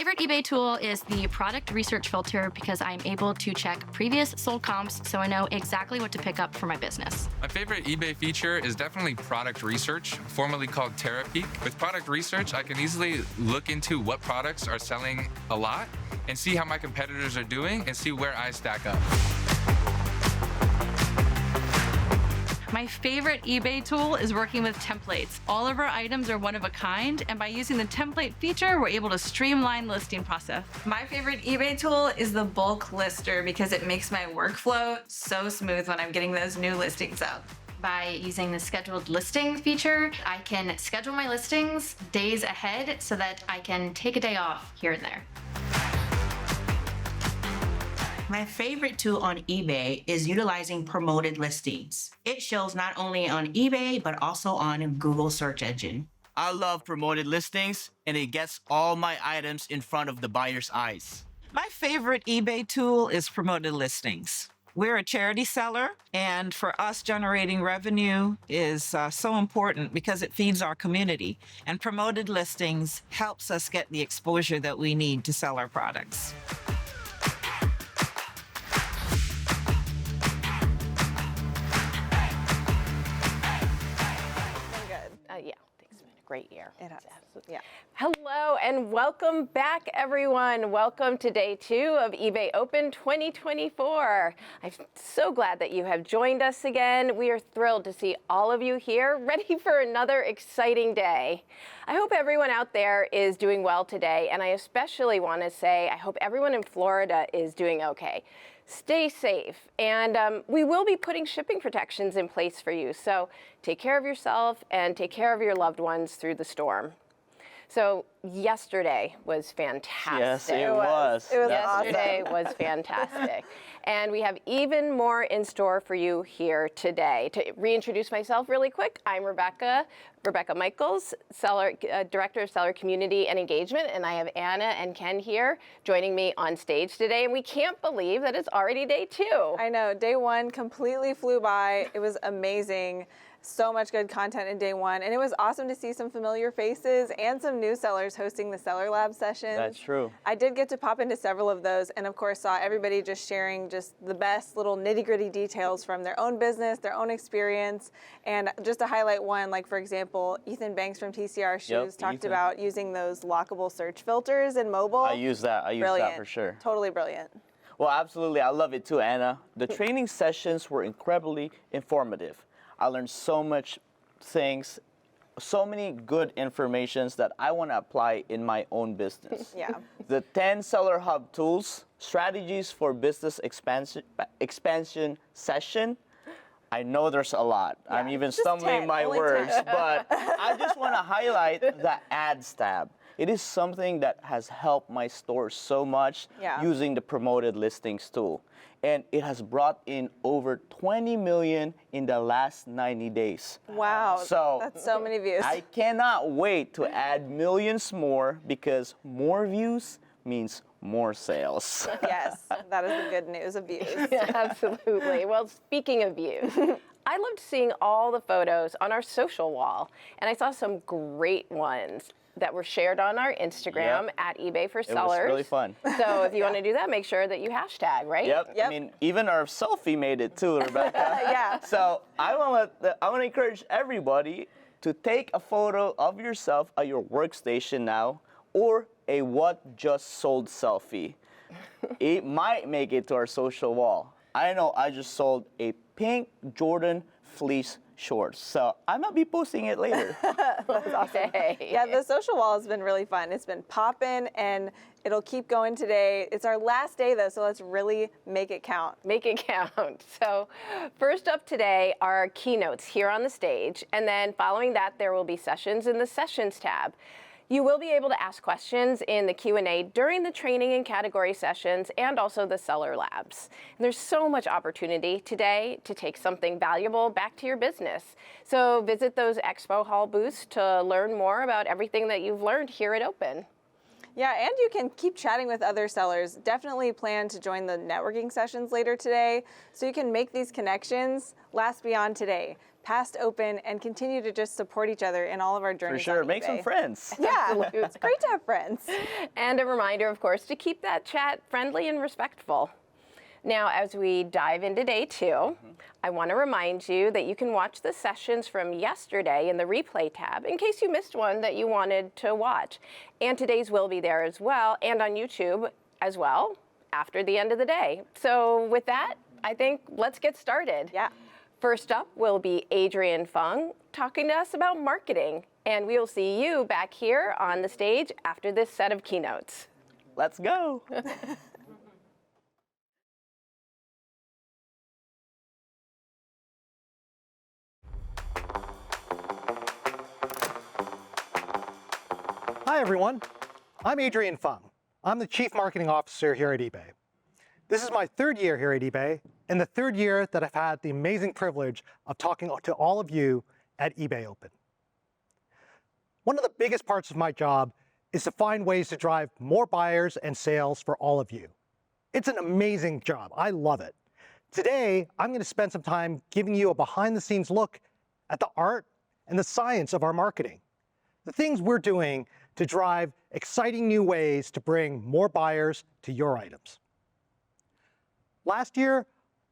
favorite eBay tool is the product research filter because I'm able to check previous sold comps so I know exactly what to pick up for my business. My favorite eBay feature is definitely product research, formerly called Terapeak. With product research, I can easily look into what products are selling a lot and see how my competitors are doing and see where I stack up. My favorite eBay tool is working with templates. All of our items are one of a kind, and by using the template feature, we're able to streamline the listing process. My favorite eBay tool is the bulk lister because it makes my workflow so smooth when I'm getting those new listings up. By using the scheduled listing feature, I can schedule my listings days ahead so that I can take a day off here and there. My favorite tool on eBay is utilizing promoted listings. It shows not only on eBay, but also on Google search engine. I love promoted listings, and it gets all my items in front of the buyer's eyes. My favorite eBay tool is promoted listings. We're a charity seller, and for us, generating revenue is so important because it feeds our community. And promoted listings helps us get the exposure that we need to sell our products. Great year. It has. Yeah. Hello and welcome back, everyone. Welcome to day 2 of eBay Open 2024. I'm so glad that you have joined us again. We are thrilled to see all of you here, ready for another exciting day. I hope everyone out there is doing well today, and I especially want to say I hope everyone in Florida is doing okay. Stay safe, and we will be putting shipping protections in place for you, so take care of yourself and take care of your loved ones through the storm. So yesterday was fantastic. Yes, it was. Yesterday was fantastic. And we have even more in store for you here today. To reintroduce myself really quick, I'm Rebecca Michaels, Director of Seller Community and Engagement, and I have Anna and Ken here joining me on stage today, and we can't believe that it's already day 2. I know, day 1 completely flew by. It was amazing. So much good content in day 1, and it was awesome to see some familiar faces and some new sellers hosting the Seller Lab sessions. That's true. I did get to pop into several of those, and of course saw everybody just sharing just the best little nitty-gritty details from their own business, their own experience. And just to highlight one, like for example, Ethan Banks from TCR Shoes talked about using those lockable search filters in mobile. I use that for sure. Totally brilliant. Well, absolutely. I love it too, Anna. The training sessions were incredibly informative. I learned so much things, so many good informations that I want to apply in my own business. Yeah. The 10 Seller Hub tools, strategies for business expansion session. I know there's a lot. Yeah, I'm even stumbling my words, but I just want to highlight the ads tab. It is something that has helped my store so much using the promoted listings tool. And it has brought in over 20 million in the last 90 days. Wow, so that's so many views. I cannot wait to add millions more because more views means more sales. Yes, that is the good news of views. Yeah, absolutely. Well, speaking of views, I loved seeing all the photos on our social wall, and I saw some great ones that were shared on our Instagram at eBay for Sellers. It was really fun. So if you want to do that, make sure that you hashtag, right? Yep. I mean, even our selfie made it too, Rebecca. Yeah. So I want to encourage everybody to take a photo of yourself at your workstation now, or a what just sold selfie. It might make it to our social wall. I know I just sold a pink Jordan fleece shorts, so I might be posting it later. That's awesome. Yeah, the social wall has been really fun. It's been popping, and it'll keep going today. It's our last day, though, so let's really make it count. Make it count. So first up today are keynotes here on the stage, and then following that, there will be sessions in the Sessions tab. You will be able to ask questions in the Q&A during the training and category sessions and also the Seller Labs. And there's so much opportunity today to take something valuable back to your business. So visit those Expo Hall booths to learn more about everything that you've learned here at Open. Yeah, and you can keep chatting with other sellers. Definitely plan to join the networking sessions later today so you can make these connections last beyond today, past open, and continue to just support each other in all of our journeys. For sure, on make some eBay. friends. Yeah, it's great to have friends. And a reminder, of course, to keep that chat friendly and respectful. Now, as we dive into day two, I want to remind you that you can watch the sessions from yesterday in the replay tab in case you missed one that you wanted to watch. And today's will be there as well, and on YouTube as well after the end of the day. So with that, I think let's get started. Yeah. First up will be Adrian Fung talking to us about marketing. And we'll see you back here on the stage after this set of keynotes. Let's go. Hi, everyone. I'm Adrian Fung. I'm the Chief Marketing Officer here at eBay. This is my third year here at eBay, and the third year that I've had the amazing privilege of talking to all of you at eBay Open. One of the biggest parts of my job is to find ways to drive more buyers and sales for all of you. It's an amazing job. I love it. Today, I'm going to spend some time giving you a behind-the-scenes look at the art and the science of our marketing, the things we're doing to drive exciting new ways to bring more buyers to your items. Last year,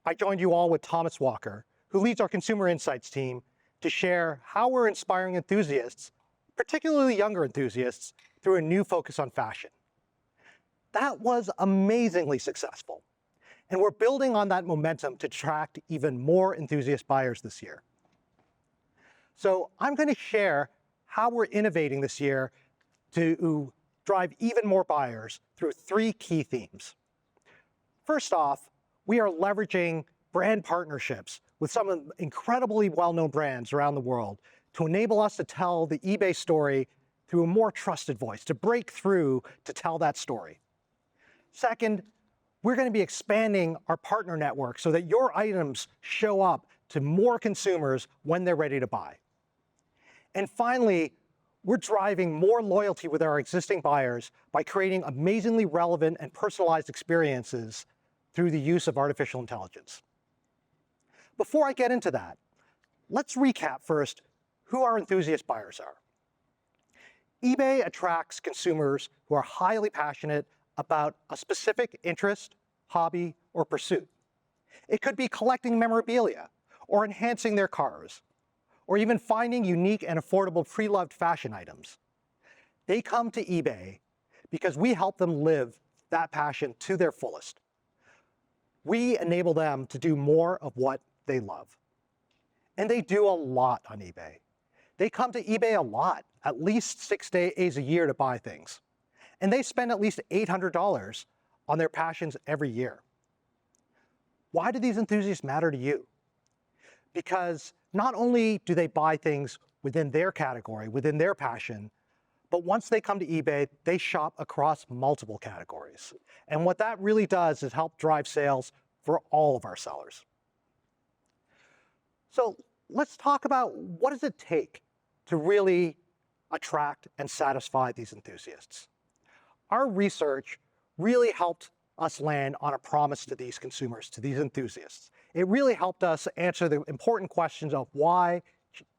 I joined you all with Thomas Walker, who leads our consumer insights team, to share how we're inspiring enthusiasts, particularly younger enthusiasts, through a new focus on fashion. That was amazingly successful, and we're building on that momentum to attract even more enthusiast buyers this year. So I'm going to share how we're innovating this year to drive even more buyers through three key themes. First off, we are leveraging brand partnerships with some of the incredibly well-known brands around the world to enable us to tell the eBay story through a more trusted voice, to break through to tell that story. Second, we're going to be expanding our partner network so that your items show up to more consumers when they're ready to buy. And finally, we're driving more loyalty with our existing buyers by creating amazingly relevant and personalized experiences through the use of artificial intelligence. Before I get into that, let's recap first who our enthusiast buyers are. eBay attracts consumers who are highly passionate about a specific interest, hobby, or pursuit. It could be collecting memorabilia, or enhancing their cars, or even finding unique and affordable pre-loved fashion items. They come to eBay because we help them live that passion to their fullest. We enable them to do more of what they love. And they do a lot on eBay. They come to eBay a lot, at least 6 days a year to buy things. And they spend at least $800 on their passions every year. Why do these enthusiasts matter to you? Because not only do they buy things within their category, within their passion, but once they come to eBay, they shop across multiple categories. And what that really does is help drive sales for all of our sellers. So let's talk about what does it take to really attract and satisfy these enthusiasts. Our research really helped us land on a promise to these consumers, to these enthusiasts. It really helped us answer the important questions of why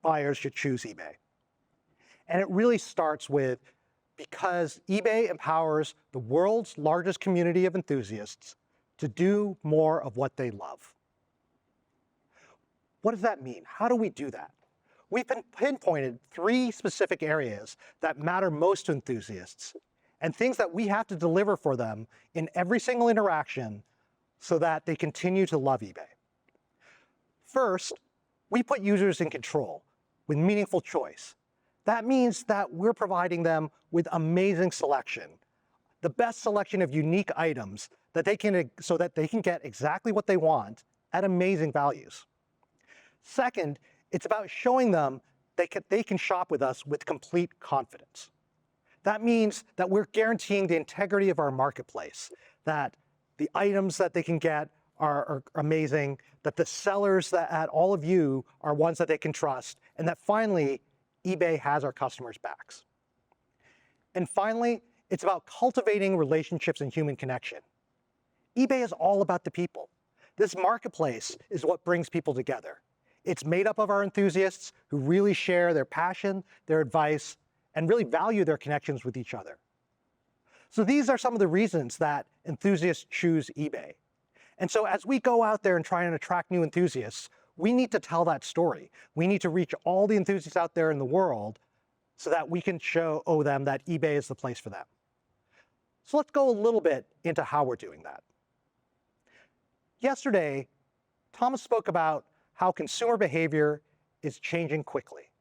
buyers should choose eBay. And it really starts with because eBay empowers the world's largest community of enthusiasts to do more of what they love. What does that mean? How do we do that? We've pinpointed 3 specific areas that matter most to enthusiasts and things that we have to deliver for them in every single interaction so that they continue to love eBay. First, we put users in control with meaningful choice. That means that we're providing them with amazing selection, the best selection of unique items that they can, so that they can get exactly what they want at amazing values. Second, it's about showing them they can shop with us with complete confidence. That means that we're guaranteeing the integrity of our marketplace, that the items that they can get are amazing, that the sellers that at all of you are ones that they can trust, and that finally, eBay has our customers' backs. And finally, It's about cultivating relationships and human connection. eBay is all about the people. This marketplace is what brings people together. It's made up of our enthusiasts who really share their passion, their advice, and really value their connections with each other. So these are some of the reasons that enthusiasts choose eBay. And so as we go out there and try and attract new enthusiasts, we need to tell that story. We need to reach all the enthusiasts out there in the world so that we can show them that eBay is the place for them. So let's go a little bit into how we're doing that. Yesterday, Thomas spoke about how consumer behavior is changing quickly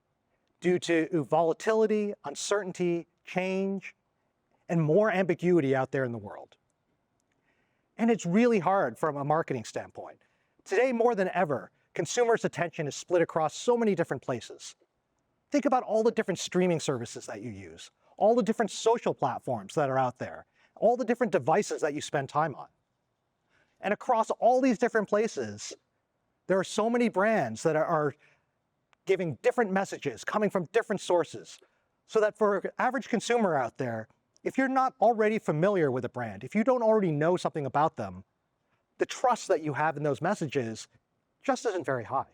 due to volatility, uncertainty, change, and more ambiguity out there in the world. And it's really hard from a marketing standpoint. Today, more than ever, consumers' attention is split across so many different places. Think about all the different streaming services that you use, all the different social platforms that are out there, all the different devices that you spend time on. And across all these different places, there are so many brands that are giving different messages coming from different sources, so that for an average consumer out there, if you're not already familiar with a brand, if you don't already know something about them, the trust that you have in those messages just isn't very high.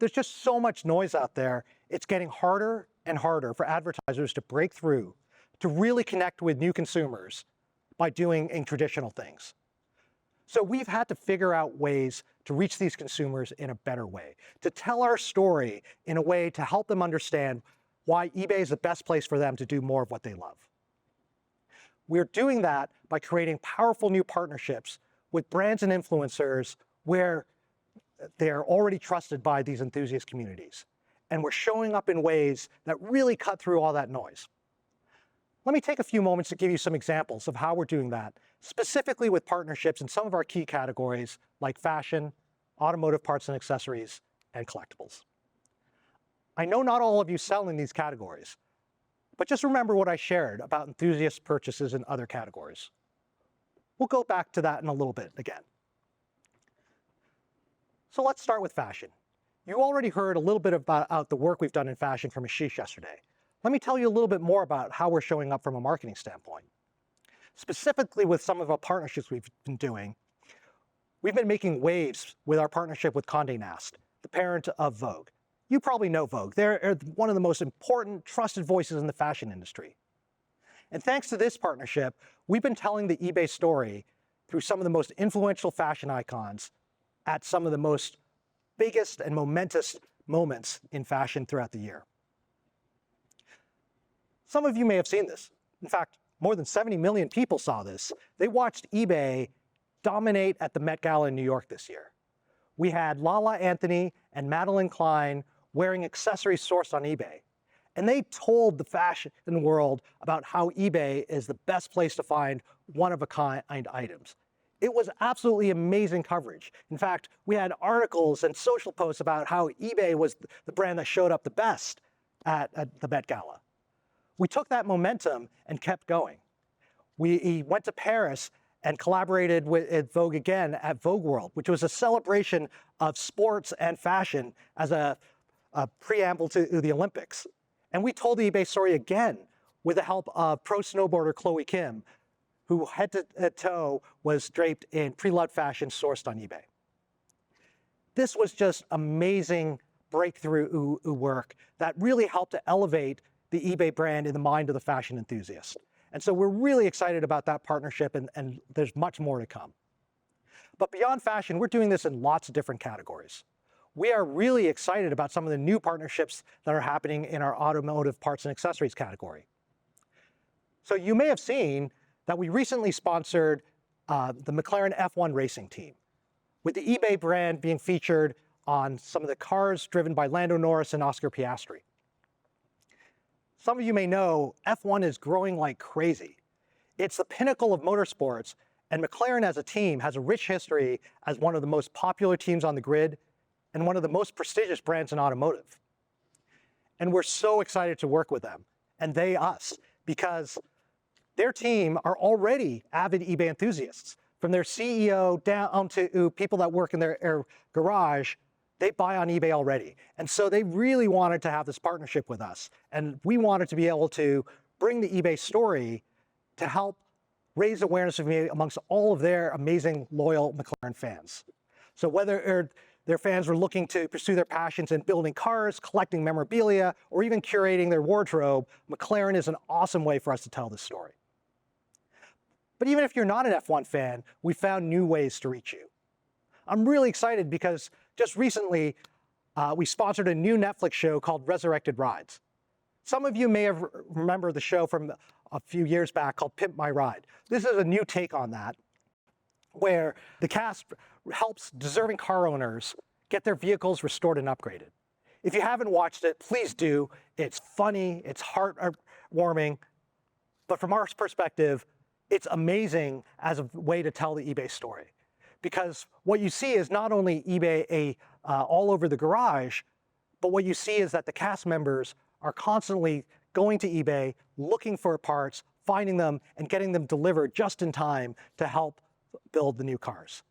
There's just so much noise out there, it's getting harder and harder for advertisers to break through, to really connect with new consumers by doing traditional things. So we've had to figure out ways to reach these consumers in a better way, to tell our story in a way to help them understand why eBay is the best place for them to do more of what they love. We're doing that by creating powerful new partnerships with brands and influencers where they're already trusted by these enthusiast communities. And we're showing up in ways that really cut through all that noise. Let me take a few moments to give you some examples of how we're doing that, specifically with partnerships in some of our key categories like fashion, automotive parts and accessories, and collectibles. I know not all of you sell in these categories, but just remember what I shared about enthusiast purchases in other categories. We'll go back to that in a little bit again. So let's start with fashion. You already heard a little bit about the work we've done in fashion from Ashish yesterday. Let me tell you a little bit more about how we're showing up from a marketing standpoint. Specifically with some of our partnerships we've been doing, we've been making waves with our partnership with Condé Nast, the parent of Vogue. You probably know Vogue. They're one of the most important, trusted voices in the fashion industry. And thanks to this partnership, we've been telling the eBay story through some of the most influential fashion icons at some of the most biggest and momentous moments in fashion throughout the year. Some of you may have seen this. In fact, more than 70 million people saw this. They watched eBay dominate at the Met Gala in New York this year. We had Lala Anthony and Madeline Klein wearing accessories sourced on eBay. And they told the fashion world about how eBay is the best place to find one-of-a-kind items. It was absolutely amazing coverage. In fact, we had articles and social posts about how eBay was the brand that showed up the best at the Met Gala. We took that momentum and kept going. We went to Paris and collaborated with Vogue again at Vogue World, which was a celebration of sports and fashion as a preamble to the Olympics. And we told the eBay story again with the help of pro snowboarder Chloe Kim, who head to toe was draped in pre-loved fashion sourced on eBay. This was just amazing breakthrough work that really helped to elevate the eBay brand in the mind of the fashion enthusiast. And so we're really excited about that partnership, and there's much more to come. But beyond fashion, we're doing this in lots of different categories. We are really excited about some of the new partnerships that are happening in our automotive parts and accessories category. So you may have seen that we recently sponsored the McLaren F1 racing team, with the eBay brand being featured on some of the cars driven by Lando Norris and Oscar Piastri. Some of you may know F1 is growing like crazy. It's the pinnacle of motorsports, and McLaren as a team has a rich history as one of the most popular teams on the grid and one of the most prestigious brands in automotive. And we're so excited to work with them, and they us, because their team are already avid eBay enthusiasts. From their CEO down to people that work in their garage, they buy on eBay already. And so they really wanted to have this partnership with us. And we wanted to be able to bring the eBay story to help raise awareness of eBay amongst all of their amazing, loyal McLaren fans. So whether their fans were looking to pursue their passions in building cars, collecting memorabilia, or even curating their wardrobe, McLaren is an awesome way for us to tell this story. But even if you're not an F1 fan, we found new ways to reach you. I'm really excited because just recently, we sponsored a new Netflix show called Resurrected Rides. Some of you may have remembered the show from a few years back called Pimp My Ride. This is a new take on that, where the cast helps deserving car owners get their vehicles restored and upgraded. If you haven't watched it, please do. It's funny, it's heartwarming, but from our perspective, it's amazing as a way to tell the eBay story. Because what you see is not only eBay all over the garage, but what you see is that the cast members are constantly going to eBay, looking for parts, finding them, and getting them delivered just in time to help build the new cars.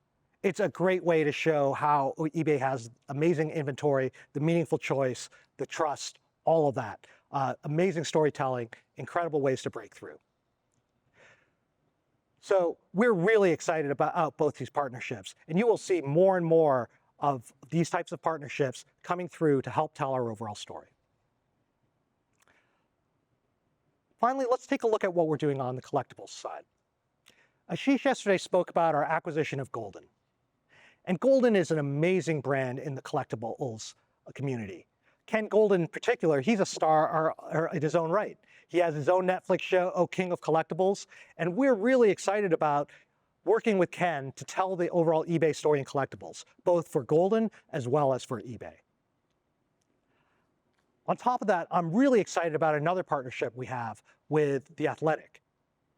It's a great way to show how eBay has amazing inventory, the meaningful choice, the trust, all of that. Amazing storytelling, incredible ways to break through. So we're really excited about both these partnerships, and you will see more and more of these types of partnerships coming through to help tell our overall story. Finally, let's take a look at what we're doing on the collectibles side. Ashish yesterday spoke about our acquisition of Golden. And Golden is an amazing brand in the collectibles community. Ken Golden in particular, he's a star in his own right. He has his own Netflix show, King of Collectibles, and we're really excited about working with Ken to tell the overall eBay story in collectibles, both for Golden as well as for eBay. On top of that, I'm really excited about another partnership we have with The Athletic.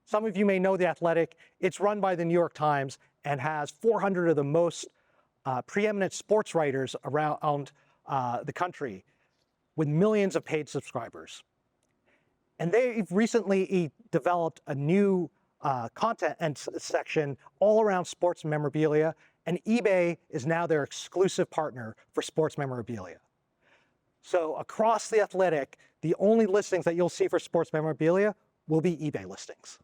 Some of you may know The Athletic. It's run by the New York Times and has 400 of the most preeminent sports writers around the country with millions of paid subscribers. And they've recently developed a new content section all around sports memorabilia, and eBay is now their exclusive partner for sports memorabilia. So across The Athletic, the only listings that you'll see for sports memorabilia will be eBay listings.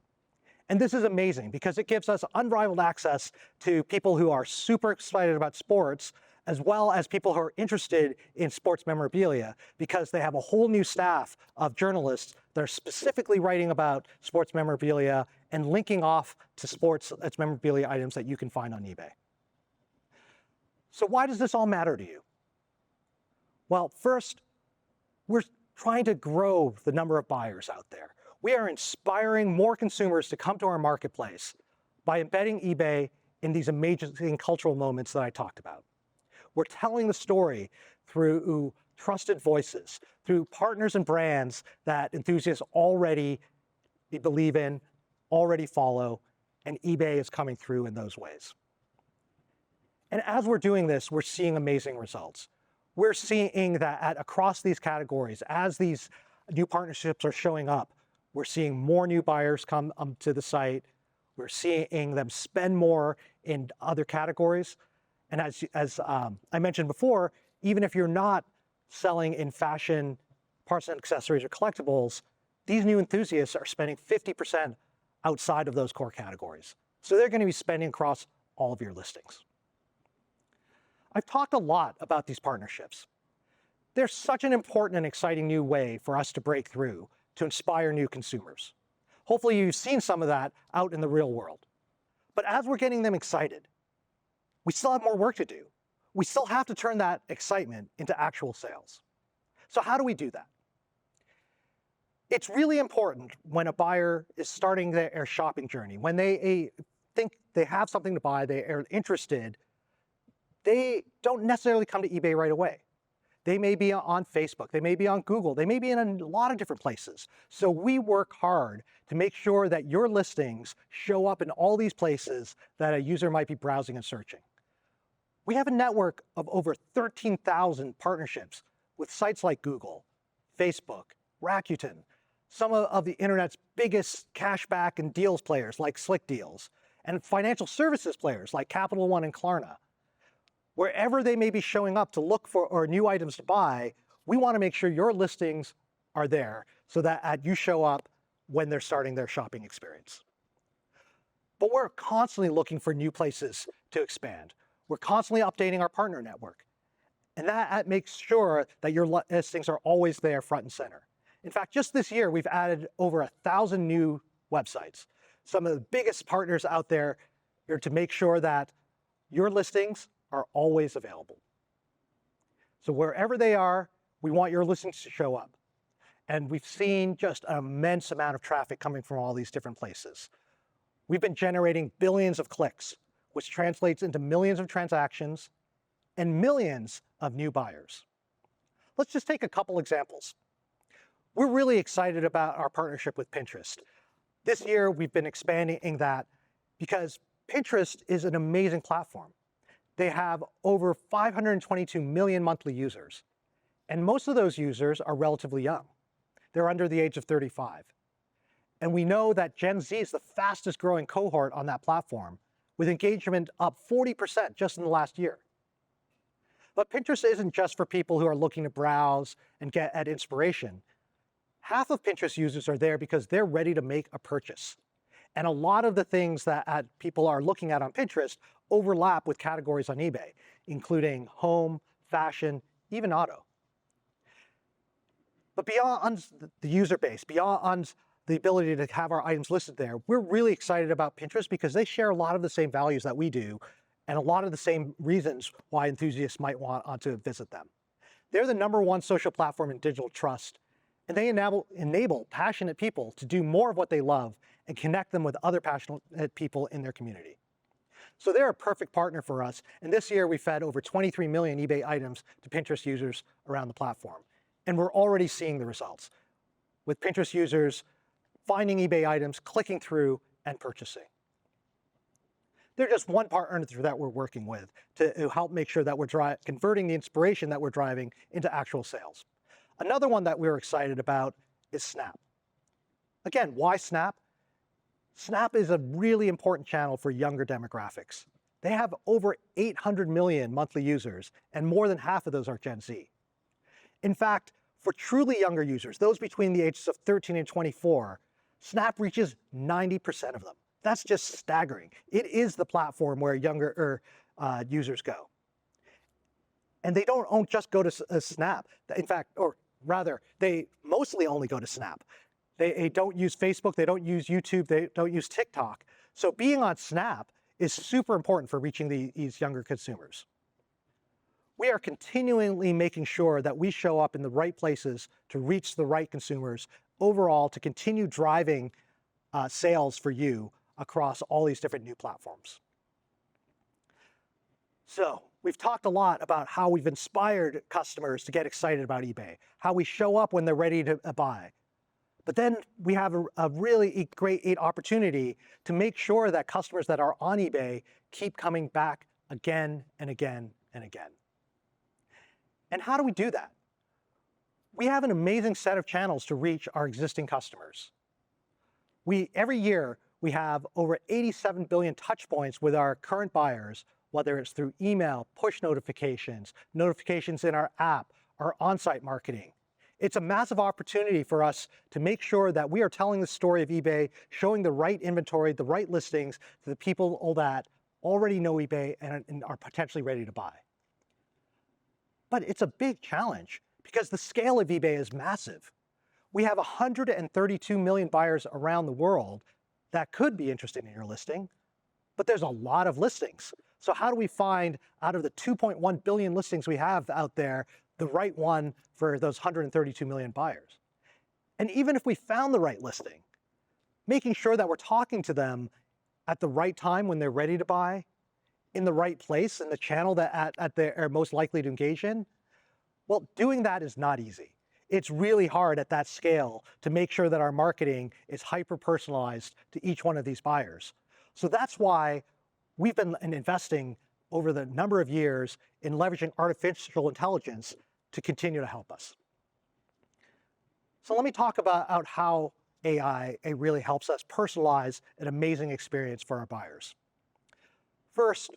And this is amazing because it gives us unrivaled access to people who are super excited about sports, as well as people who are interested in sports memorabilia, because they have a whole new staff of journalists that are specifically writing about sports memorabilia and linking off to sports memorabilia items that you can find on eBay. So why does this all matter to you? Well, first, we're trying to grow the number of buyers out there. We are inspiring more consumers to come to our marketplace by embedding eBay in these amazing cultural moments that I talked about. We're telling the story through trusted voices, through partners and brands that enthusiasts already believe in, already follow, and eBay is coming through in those ways. And as we're doing this, we're seeing amazing results. We're seeing that across these categories, as these new partnerships are showing up, we're seeing more new buyers come to the site. We're seeing them spend more in other categories. And as I mentioned before, even if you're not selling in fashion, parts and accessories, or collectibles, these new enthusiasts are spending 50% outside of those core categories. So they're going to be spending across all of your listings. I've talked a lot about these partnerships. They're such an important and exciting new way for us to break through, to inspire new consumers. Hopefully you've seen some of that out in the real world. But as we're getting them excited, we still have more work to do. We still have to turn that excitement into actual sales. So how do we do that? It's really important when a buyer is starting their shopping journey, when they think they have something to buy, they are interested, they don't necessarily come to eBay right away. They may be on Facebook, they may be on Google, they may be in a lot of different places. So we work hard to make sure that your listings show up in all these places that a user might be browsing and searching. We have a network of over 13,000 partnerships with sites like Google, Facebook, Rakuten, some of the internet's biggest cashback and deals players like Slick Deals, and financial services players like Capital One and Klarna. Wherever they may be showing up to look for or new items to buy, we want to make sure your listings are there so that you show up when they're starting their shopping experience. But we're constantly looking for new places to expand. We're constantly updating our partner network. And that makes sure that your listings are always there front and center. In fact, just this year, we've added over 1,000 new websites. Some of the biggest partners out there are to make sure that your listings are always available. So wherever they are, we want your listings to show up. And we've seen just an immense amount of traffic coming from all these different places. We've been generating billions of clicks, which translates into millions of transactions and millions of new buyers. Let's just take a couple examples. We're really excited about our partnership with Pinterest. This year, we've been expanding that because Pinterest is an amazing platform. They have over 522 million monthly users, and most of those users are relatively young. They're under the age of 35. And we know that Gen Z is the fastest growing cohort on that platform, with engagement up 40% just in the last year. But Pinterest isn't just for people who are looking to browse and get at inspiration. Half of Pinterest users are there because they're ready to make a purchase. And a lot of the things that people are looking at on Pinterest overlap with categories on eBay, including home, fashion, even auto. But beyond the user base, beyond the ability to have our items listed there, we're really excited about Pinterest because they share a lot of the same values that we do and a lot of the same reasons why enthusiasts might want to visit them. They're the #1 social platform in digital trust, and they enable passionate people to do more of what they love and connect them with other passionate people in their community. So they're a perfect partner for us, and this year we fed over 23 million eBay items to Pinterest users around the platform. And we're already seeing the results, with Pinterest users finding eBay items, clicking through, and purchasing. They're just one partner that we're working with to help make sure that we're converting the inspiration that we're driving into actual sales. Another one that we're excited about is Snap. Again, why Snap? Snap is a really important channel for younger demographics. They have over 800 million monthly users, and more than half of those are Gen Z. In fact, for truly younger users, those between the ages of 13 and 24, Snap reaches 90% of them. That's just staggering. It is the platform where younger users go. And they don't just go to Snap. In fact, or rather, they mostly only go to Snap. They don't use Facebook, they don't use YouTube, they don't use TikTok. So being on Snap is super important for reaching these younger consumers. We are continually making sure that we show up in the right places to reach the right consumers overall to continue driving sales for you across all these different new platforms. So we've talked a lot about how we've inspired customers to get excited about eBay, how we show up when they're ready to buy. But then we have a really great opportunity to make sure that customers that are on eBay keep coming back again and again and again. And how do we do that? We have an amazing set of channels to reach our existing customers. Every year, we have over 87 billion touch points with our current buyers, whether it's through email, push notifications, notifications in our app, or on-site marketing. It's a massive opportunity for us to make sure that we are telling the story of eBay, showing the right inventory, the right listings to the people that already know eBay and are potentially ready to buy. But it's a big challenge because the scale of eBay is massive. We have 132 million buyers around the world that could be interested in your listing, but there's a lot of listings. So how do we find, out of the 2.1 billion listings we have out there, the right one for those 132 million buyers? And even if we found the right listing, making sure that we're talking to them at the right time when they're ready to buy, in the right place, in the channel that they're most likely to engage in, well, doing that is not easy. It's really hard at that scale to make sure that our marketing is hyper-personalized to each one of these buyers. So that's why we've been investing over the number of years in leveraging artificial intelligence to continue to help us. So let me talk about how AI really helps us personalize an amazing experience for our buyers. First,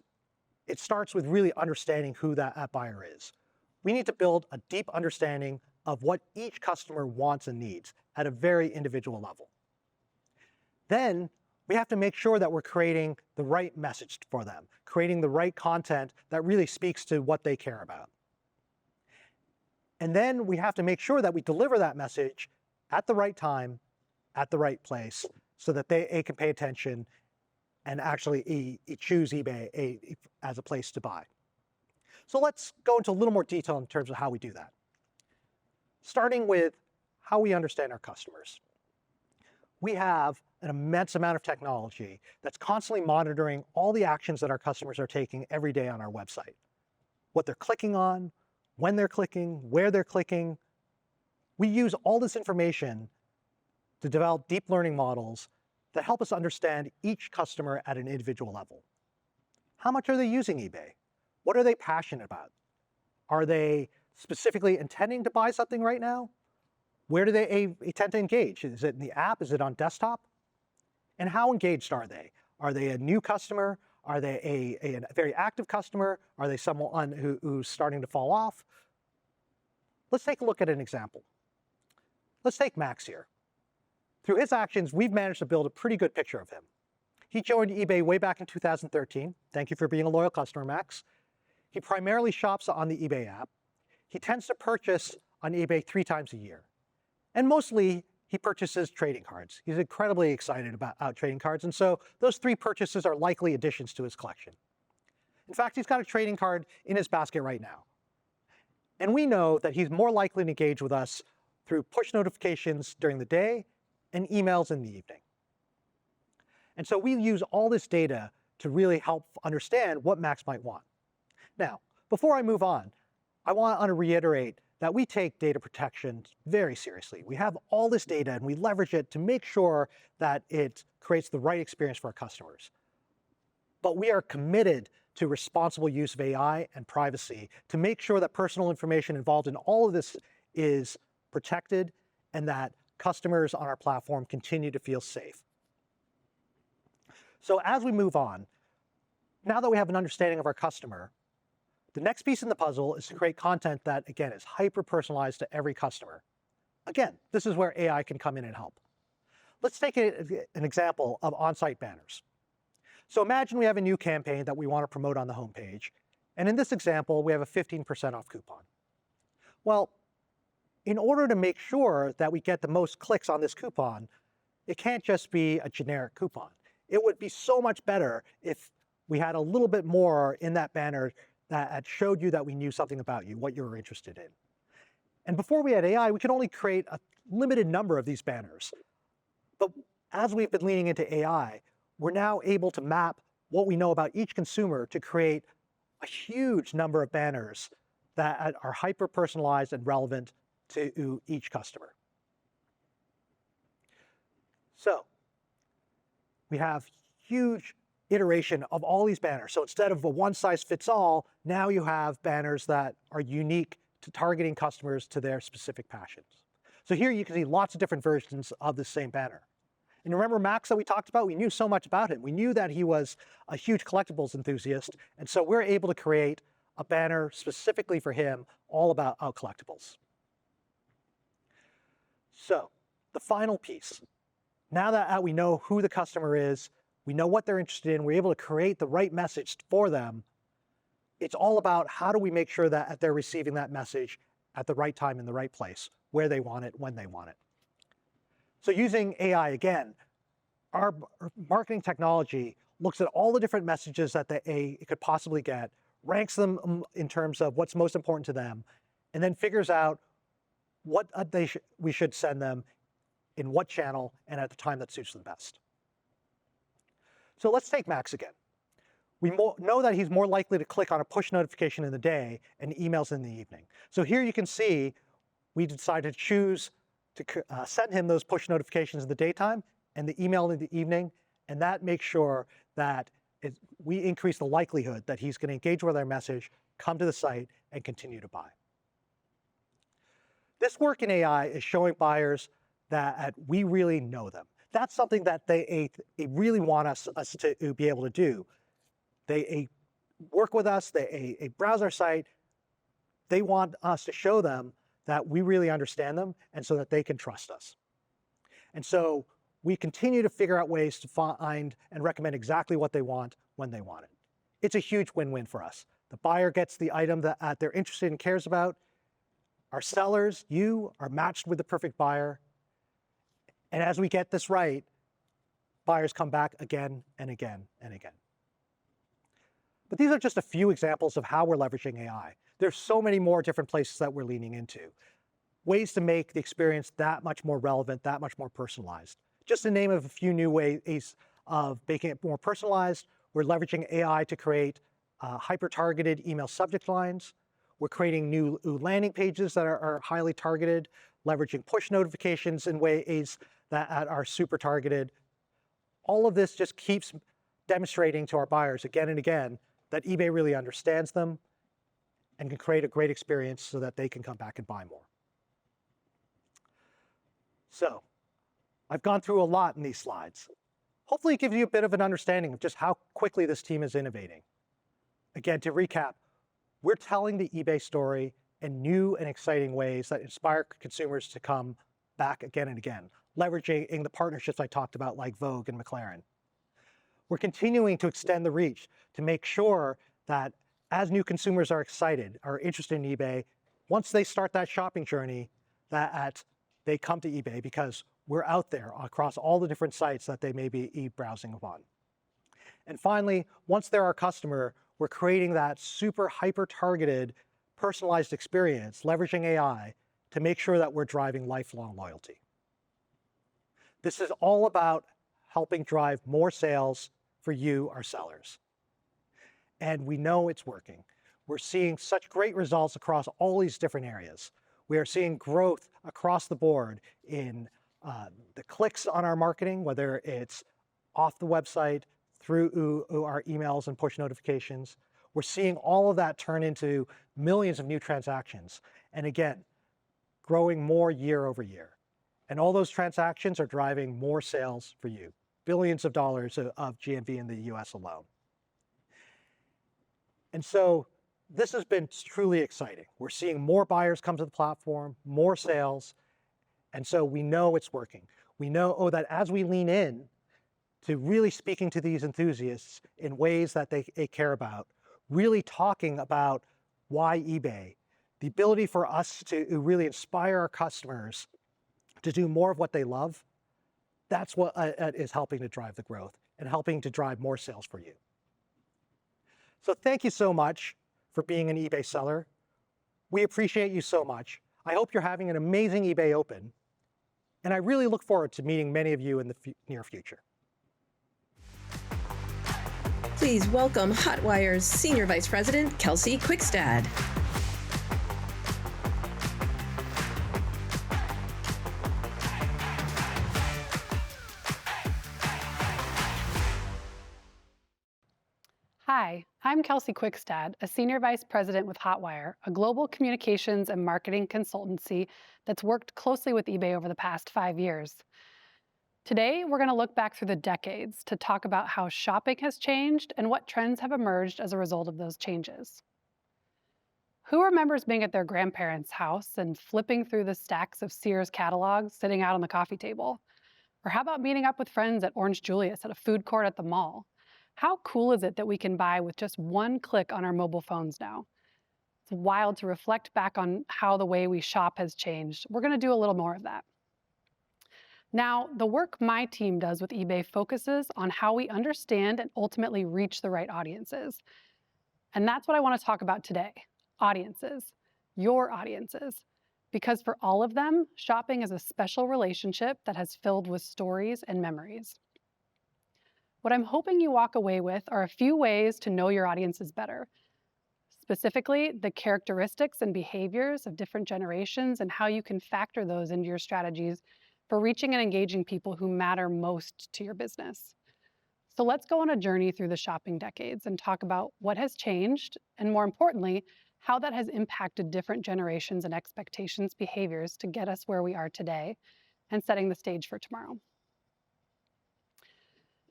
it starts with really understanding who that buyer is. We need to build a deep understanding of what each customer wants and needs at a very individual level. Then we have to make sure that we're creating the right message for them, creating the right content that really speaks to what they care about. And then we have to make sure that we deliver that message at the right time, at the right place, so that they can pay attention and actually choose eBay as a place to buy. So let's go into a little more detail in terms of how we do that. Starting with how we understand our customers. We have an immense amount of technology that's constantly monitoring all the actions that our customers are taking every day on our website. What they're clicking on, when they're clicking, where they're clicking. We use all this information to develop deep learning models that help us understand each customer at an individual level. How much are they using eBay? What are they passionate about? Are they specifically intending to buy something right now? Where do they tend to engage? Is it in the app? Is it on desktop? And how engaged are they? Are they a new customer? Are they a very active customer? Are they someone who's starting to fall off? Let's take a look at an example. Let's take Max here. Through his actions, we've managed to build a pretty good picture of him. He joined eBay way back in 2013. Thank you for being a loyal customer, Max. He primarily shops on the eBay app. He tends to purchase on eBay 3 times a year. And mostly, he purchases trading cards. He's incredibly excited about trading cards, and so those 3 purchases are likely additions to his collection. In fact, he's got a trading card in his basket right now. And we know that he's more likely to engage with us through push notifications during the day and emails in the evening. And so we use all this data to really help understand what Max might want. Now, before I move on, I want to reiterate that we take data protection very seriously. We have all this data and we leverage it to make sure that it creates the right experience for our customers. But we are committed to responsible use of AI and privacy to make sure that personal information involved in all of this is protected and that customers on our platform continue to feel safe. So as we move on, now that we have an understanding of our customer, the next piece in the puzzle is to create content that, again, is hyper-personalized to every customer. Again, this is where AI can come in and help. Let's take an example of on-site banners. So imagine we have a new campaign that we want to promote on the homepage. And in this example, we have a 15% off coupon. Well, in order to make sure that we get the most clicks on this coupon, it can't just be a generic coupon. It would be so much better if we had a little bit more in that banner that showed you that we knew something about you, what you were interested in. And before we had AI, we could only create a limited number of these banners. But as we've been leaning into AI, we're now able to map what we know about each consumer to create a huge number of banners that are hyper-personalized and relevant to each customer. So we have huge iteration of all these banners. So instead of a one-size-fits-all, now you have banners that are unique to targeting customers to their specific passions. So here you can see lots of different versions of the same banner. And remember Max that we talked about? We knew so much about him. We knew that he was a huge collectibles enthusiast, and so we're able to create a banner specifically for him, all about collectibles. So the final piece. Now that we know who the customer is, we know what they're interested in, we're able to create the right message for them. It's all about how do we make sure that they're receiving that message at the right time in the right place, where they want it, when they want it. So using AI again, our marketing technology looks at all the different messages that it could possibly get, ranks them in terms of what's most important to them, and then figures out what we should send them in what channel and at the time that suits them best. So let's take Max again. We know that he's more likely to click on a push notification in the day and emails in the evening. So here you can see we decided to choose to send him those push notifications in the daytime and the email in the evening, and that makes sure that we increase the likelihood that he's going to engage with our message, come to the site, and continue to buy. This work in AI is showing buyers that we really know them. That's something that they really want us to be able to do. They work with us, they browse our site. They want us to show them that we really understand them and so that they can trust us. And so we continue to figure out ways to find and recommend exactly what they want when they want it. It's a huge win-win for us. The buyer gets the item that they're interested and cares about. Our sellers, you, are matched with the perfect buyer. And as we get this right, buyers come back again and again and again. But these are just a few examples of how we're leveraging AI. There's so many more different places that we're leaning into. Ways to make the experience that much more relevant, that much more personalized. Just to name a few new ways of making it more personalized, we're leveraging AI to create hyper-targeted email subject lines. We're creating new landing pages that are highly targeted, leveraging push notifications in ways that are super targeted. All of this just keeps demonstrating to our buyers again and again that eBay really understands them and can create a great experience so that they can come back and buy more. So, I've gone through a lot in these slides. Hopefully it gives you a bit of an understanding of just how quickly this team is innovating. Again, to recap, we're telling the eBay story in new and exciting ways that inspire consumers to come back again and again, leveraging the partnerships I talked about like Vogue and McLaren. We're continuing to extend the reach to make sure that as new consumers are excited, are interested in eBay, once they start that shopping journey, that they come to eBay because we're out there across all the different sites that they may be e-browsing upon. And finally, once they're our customer, we're creating that super hyper-targeted, personalized experience, leveraging AI to make sure that we're driving lifelong loyalty. This is all about helping drive more sales for you, our sellers. And we know it's working. We're seeing such great results across all these different areas. We are seeing growth across the board in the clicks on our marketing, whether it's off the website, through our emails and push notifications. We're seeing all of that turn into millions of new transactions. And again, growing more year over year. And all those transactions are driving more sales for you. Billions of dollars of GMV in the US alone. And so this has been truly exciting. We're seeing more buyers come to the platform, more sales, and so we know it's working. We know that as we lean in to really speaking to these enthusiasts in ways that they care about, really talking about why eBay, the ability for us to really inspire our customers to do more of what they love, that's what is helping to drive the growth and helping to drive more sales for you. So thank you so much for being an eBay seller. We appreciate you so much. I hope you're having an amazing eBay Open, and I really look forward to meeting many of you in the near future. Please welcome Hotwire's Senior Vice President, Kelsey Quickstad. Hi, I'm Kelsey Quickstad, a Senior Vice President with Hotwire, a global communications and marketing consultancy that's worked closely with eBay over the past 5 years. Today, we're going to look back through the decades to talk about how shopping has changed and what trends have emerged as a result of those changes. Who remembers being at their grandparents' house and flipping through the stacks of Sears catalogs sitting out on the coffee table? Or how about meeting up with friends at Orange Julius at a food court at the mall? How cool is it that we can buy with just one click on our mobile phones now? It's wild to reflect back on how the way we shop has changed. We're going to do a little more of that. Now, the work my team does with eBay focuses on how we understand and ultimately reach the right audiences. And that's what I want to talk about today, audiences, your audiences. Because for all of them, shopping is a special relationship that has filled with stories and memories. What I'm hoping you walk away with are a few ways to know your audiences better. Specifically, the characteristics and behaviors of different generations and how you can factor those into your strategies for reaching and engaging people who matter most to your business. So let's go on a journey through the shopping decades and talk about what has changed, and more importantly, how that has impacted different generations and expectations, behaviors to get us where we are today and setting the stage for tomorrow.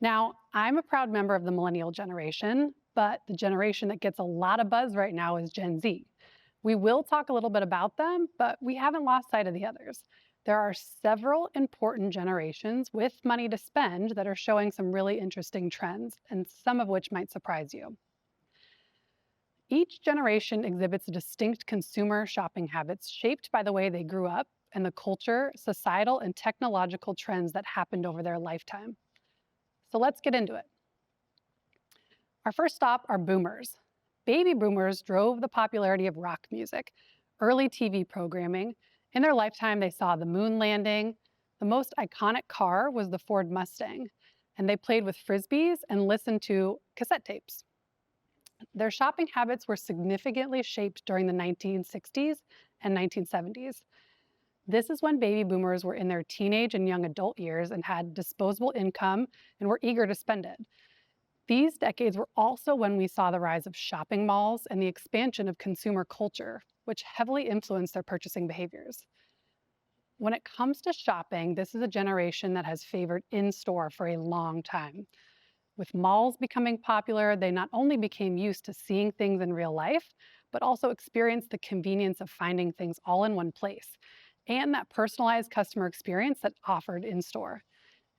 Now, I'm a proud member of the millennial generation, but the generation that gets a lot of buzz right now is Gen Z. We will talk a little bit about them, but we haven't lost sight of the others. There are several important generations with money to spend that are showing some really interesting trends, and some of which might surprise you. Each generation exhibits distinct consumer shopping habits shaped by the way they grew up and the culture, societal, and technological trends that happened over their lifetime. So let's get into it. Our first stop are boomers. Baby boomers drove the popularity of rock music, early TV programming. In their lifetime, they saw the moon landing. The most iconic car was the Ford Mustang, and they played with frisbees and listened to cassette tapes. Their shopping habits were significantly shaped during the 1960s and 1970s. This is when baby boomers were in their teenage and young adult years and had disposable income and were eager to spend it. These decades were also when we saw the rise of shopping malls and the expansion of consumer culture, which heavily influenced their purchasing behaviors. When it comes to shopping, this is a generation that has favored in-store for a long time. With malls becoming popular, they not only became used to seeing things in real life, but also experienced the convenience of finding things all in one place, and that personalized customer experience that's offered in-store.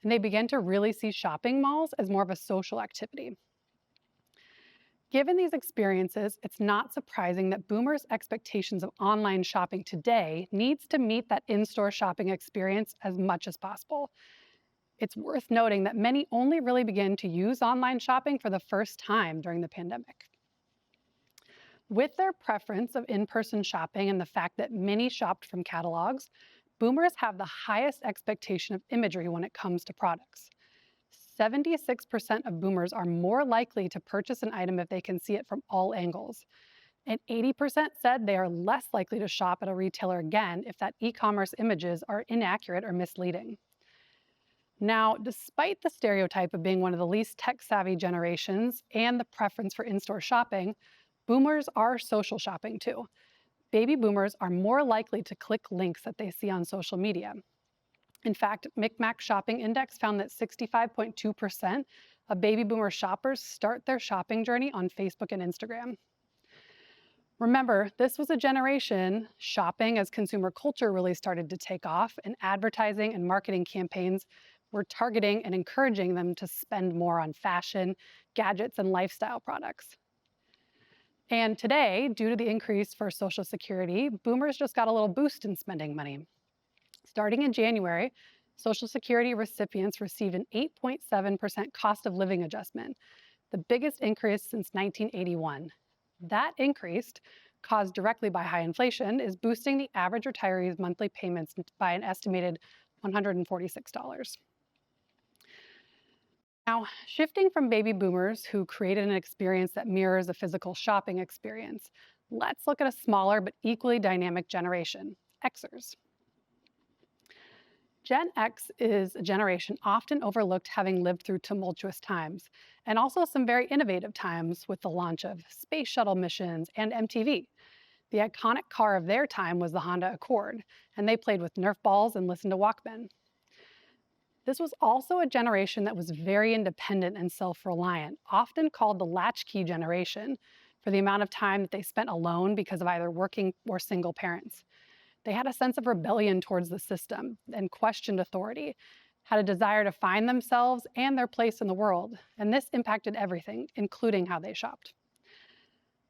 And they began to really see shopping malls as more of a social activity. Given these experiences, it's not surprising that boomers' expectations of online shopping today needs to meet that in-store shopping experience as much as possible. It's worth noting that many only really began to use online shopping for the first time during the pandemic. With their preference of in-person shopping and the fact that many shopped from catalogs, boomers have the highest expectation of imagery when it comes to products. 76% of boomers are more likely to purchase an item if they can see it from all angles. And 80% said they are less likely to shop at a retailer again if that e-commerce images are inaccurate or misleading. Now, despite the stereotype of being one of the least tech-savvy generations and the preference for in-store shopping, boomers are social shopping too. Baby boomers are more likely to click links that they see on social media. In fact, McMack Shopping Index found that 65.2% of baby boomer shoppers start their shopping journey on Facebook and Instagram. Remember, this was a generation shopping as consumer culture really started to take off, and advertising and marketing campaigns were targeting and encouraging them to spend more on fashion, gadgets, and lifestyle products. And today, due to the increase for Social Security, boomers just got a little boost in spending money. Starting in January, Social Security recipients received an 8.7% cost of living adjustment, the biggest increase since 1981. That increase, caused directly by high inflation, is boosting the average retiree's monthly payments by an estimated $146. Now, shifting from baby boomers who created an experience that mirrors a physical shopping experience, let's look at a smaller but equally dynamic generation, Xers. Gen X is a generation often overlooked, having lived through tumultuous times, and also some very innovative times with the launch of space shuttle missions and MTV. The iconic car of their time was the Honda Accord, and they played with Nerf balls and listened to Walkman. This was also a generation that was very independent and self-reliant, often called the latchkey generation, for the amount of time that they spent alone because of either working or single parents. They had a sense of rebellion towards the system and questioned authority, had a desire to find themselves and their place in the world, and this impacted everything, including how they shopped.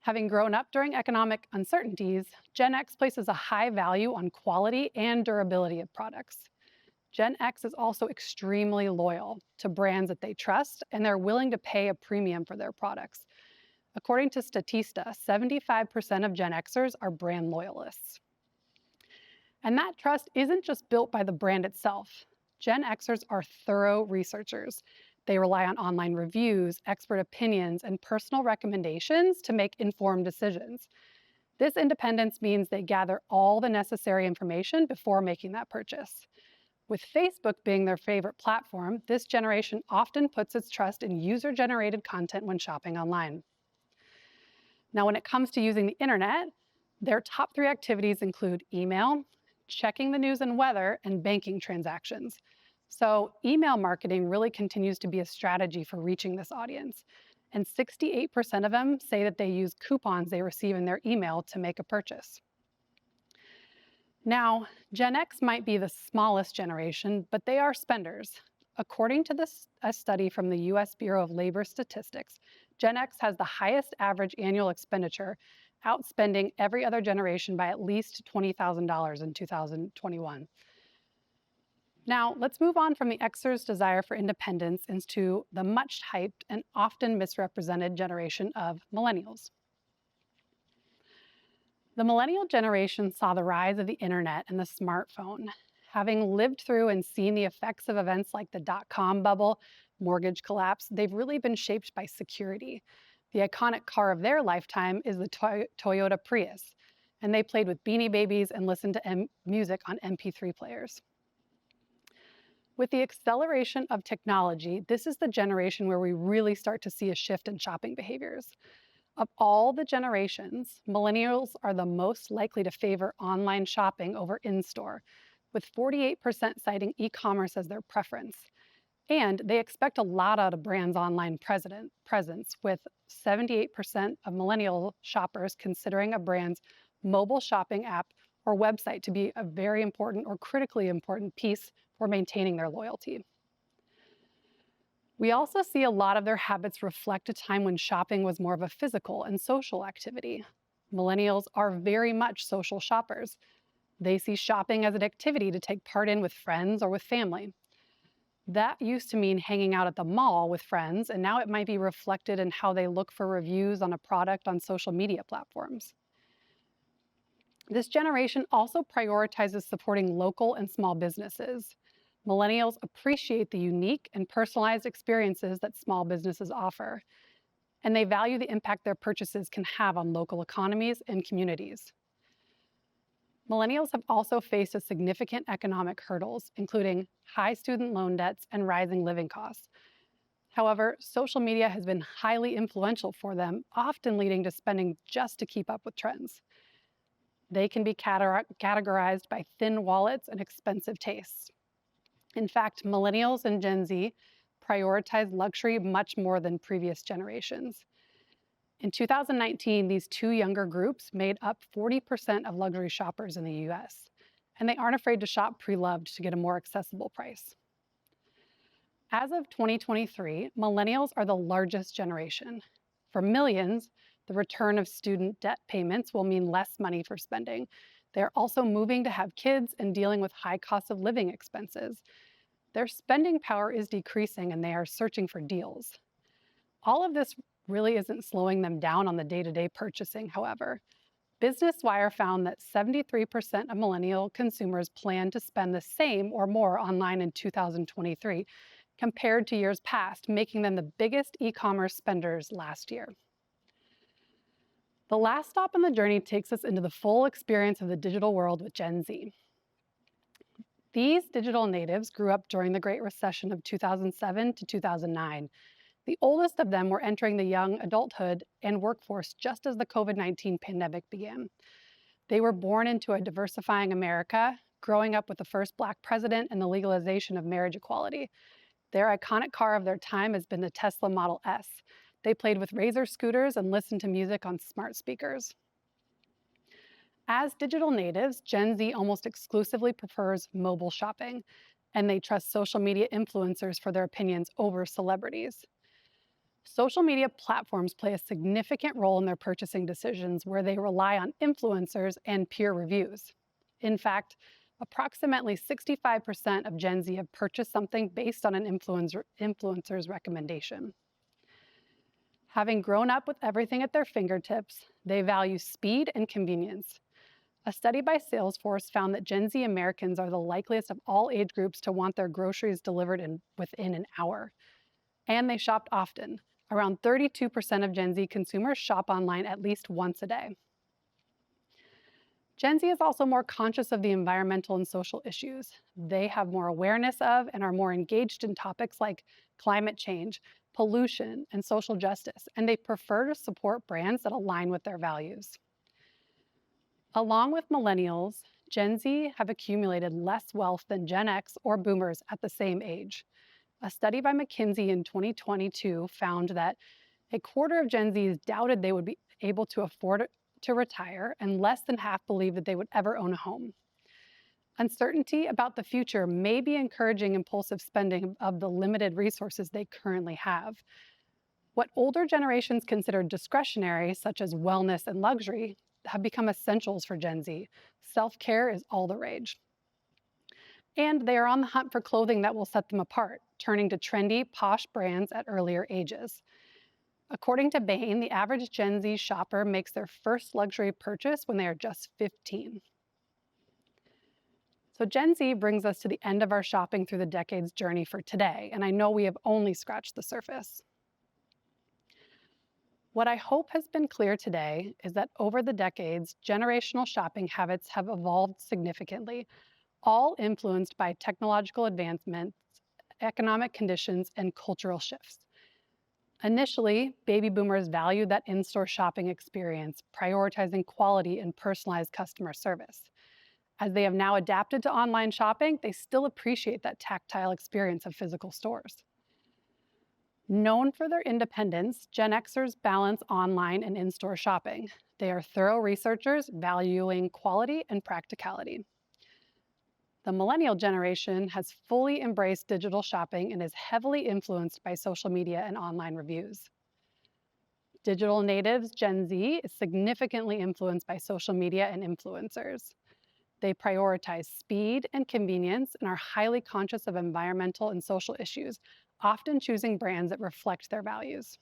Having grown up during economic uncertainties, Gen X places a high value on quality and durability of products. Gen X is also extremely loyal to brands that they trust, and they're willing to pay a premium for their products. According to Statista, 75% of Gen Xers are brand loyalists. And that trust isn't just built by the brand itself. Gen Xers are thorough researchers. They rely on online reviews, expert opinions, and personal recommendations to make informed decisions. This independence means they gather all the necessary information before making that purchase. With Facebook being their favorite platform, this generation often puts its trust in user-generated content when shopping online. Now, when it comes to using the internet, their top 3 activities include email, checking the news and weather, and banking transactions. So email marketing really continues to be a strategy for reaching this audience. And 68% of them say that they use coupons they receive in their email to make a purchase. Now, Gen X might be the smallest generation, but they are spenders. According to a study from the US Bureau of Labor Statistics, Gen X has the highest average annual expenditure, outspending every other generation by at least $20,000 in 2021. Now, let's move on from the Xers' desire for independence into the much hyped and often misrepresented generation of millennials. The millennial generation saw the rise of the internet and the smartphone. Having lived through and seen the effects of events like the dot-com bubble, mortgage collapse, they've really been shaped by security. The iconic car of their lifetime is the Toyota Prius, and they played with Beanie Babies and listened to music on MP3 players. With the acceleration of technology, this is the generation where we really start to see a shift in shopping behaviors. Of all the generations, millennials are the most likely to favor online shopping over in-store, with 48% citing e-commerce as their preference. And they expect a lot out of brands' online presence, with 78% of millennial shoppers considering a brand's mobile shopping app or website to be a very important or critically important piece for maintaining their loyalty. We also see a lot of their habits reflect a time when shopping was more of a physical and social activity. Millennials are very much social shoppers. They see shopping as an activity to take part in with friends or with family. That used to mean hanging out at the mall with friends, and now it might be reflected in how they look for reviews on a product on social media platforms. This generation also prioritizes supporting local and small businesses. Millennials appreciate the unique and personalized experiences that small businesses offer, and they value the impact their purchases can have on local economies and communities. Millennials have also faced significant economic hurdles, including high student loan debts and rising living costs. However, social media has been highly influential for them, often leading to spending just to keep up with trends. They can be categorized by thin wallets and expensive tastes. In fact, millennials and Gen Z prioritize luxury much more than previous generations. In 2019, these two younger groups made up 40% of luxury shoppers in the US, and they aren't afraid to shop pre-loved to get a more accessible price. As of 2023, millennials are the largest generation. For millions, the return of student debt payments will mean less money for spending. They're also moving to have kids and dealing with high cost of living expenses. Their spending power is decreasing and they are searching for deals. All of this really isn't slowing them down on the day-to-day purchasing, however. Business Wire found that 73% of millennial consumers plan to spend the same or more online in 2023 compared to years past, making them the biggest e-commerce spenders last year. The last stop on the journey takes us into the full experience of the digital world with Gen Z. These digital natives grew up during the Great Recession of 2007 to 2009. The oldest of them were entering the young adulthood and workforce just as the COVID-19 pandemic began. They were born into a diversifying America, growing up with the first Black president and the legalization of marriage equality. Their iconic car of their time has been the Tesla Model S. They played with Razor scooters and listened to music on smart speakers. As digital natives, Gen Z almost exclusively prefers mobile shopping, and they trust social media influencers for their opinions over celebrities. Social media platforms play a significant role in their purchasing decisions where they rely on influencers and peer reviews. In fact, approximately 65% of Gen Z have purchased something based on an influencer's recommendation. Having grown up with everything at their fingertips, they value speed and convenience. A study by Salesforce found that Gen Z Americans are the likeliest of all age groups to want their groceries delivered within an hour. And they shopped often. Around 32% of Gen Z consumers shop online at least once a day. Gen Z is also more conscious of the environmental and social issues. They have more awareness of and are more engaged in topics like climate change, pollution, and social justice, and they prefer to support brands that align with their values. Along with millennials, Gen Z have accumulated less wealth than Gen X or boomers at the same age. A study by McKinsey in 2022 found that a quarter of Gen Zs doubted they would be able to afford to retire, and less than half believed that they would ever own a home. Uncertainty about the future may be encouraging impulsive spending of the limited resources they currently have. What older generations considered discretionary, such as wellness and luxury, have become essentials for Gen Z. Self-care is all the rage. And they are on the hunt for clothing that will set them apart, turning to trendy, posh brands at earlier ages. According to Bain, the average Gen Z shopper makes their first luxury purchase when they are just 15. So Gen Z brings us to the end of our shopping through the decades journey for today, and I know we have only scratched the surface. What I hope has been clear today is that over the decades, generational shopping habits have evolved significantly, all influenced by technological advancements, economic conditions, and cultural shifts. Initially, baby boomers valued that in-store shopping experience, prioritizing quality and personalized customer service. As they have now adapted to online shopping, they still appreciate that tactile experience of physical stores. Known for their independence, Gen Xers balance online and in-store shopping. They are thorough researchers, valuing quality and practicality. The millennial generation has fully embraced digital shopping and is heavily influenced by social media and online reviews. Digital natives, Gen Z, is significantly influenced by social media and influencers. They prioritize speed and convenience and are highly conscious of environmental and social issues, often choosing brands that reflect their values.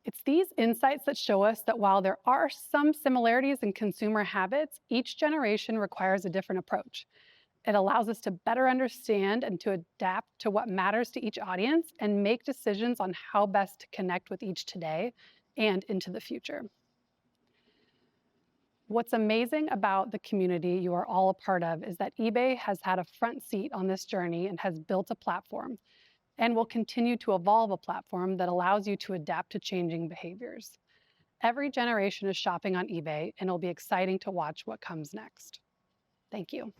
It's these insights that show us that while there are some similarities in consumer habits, each generation requires a different approach. It allows us to better understand and to adapt to what matters to each audience and make decisions on how best to connect with each today and into the future. What's amazing about the community you are all a part of is that eBay has had a front seat on this journey and has built a platform, and will continue to evolve a platform that allows you to adapt to changing behaviors. Every generation is shopping on eBay, and it'll be exciting to watch what comes next. Thank you.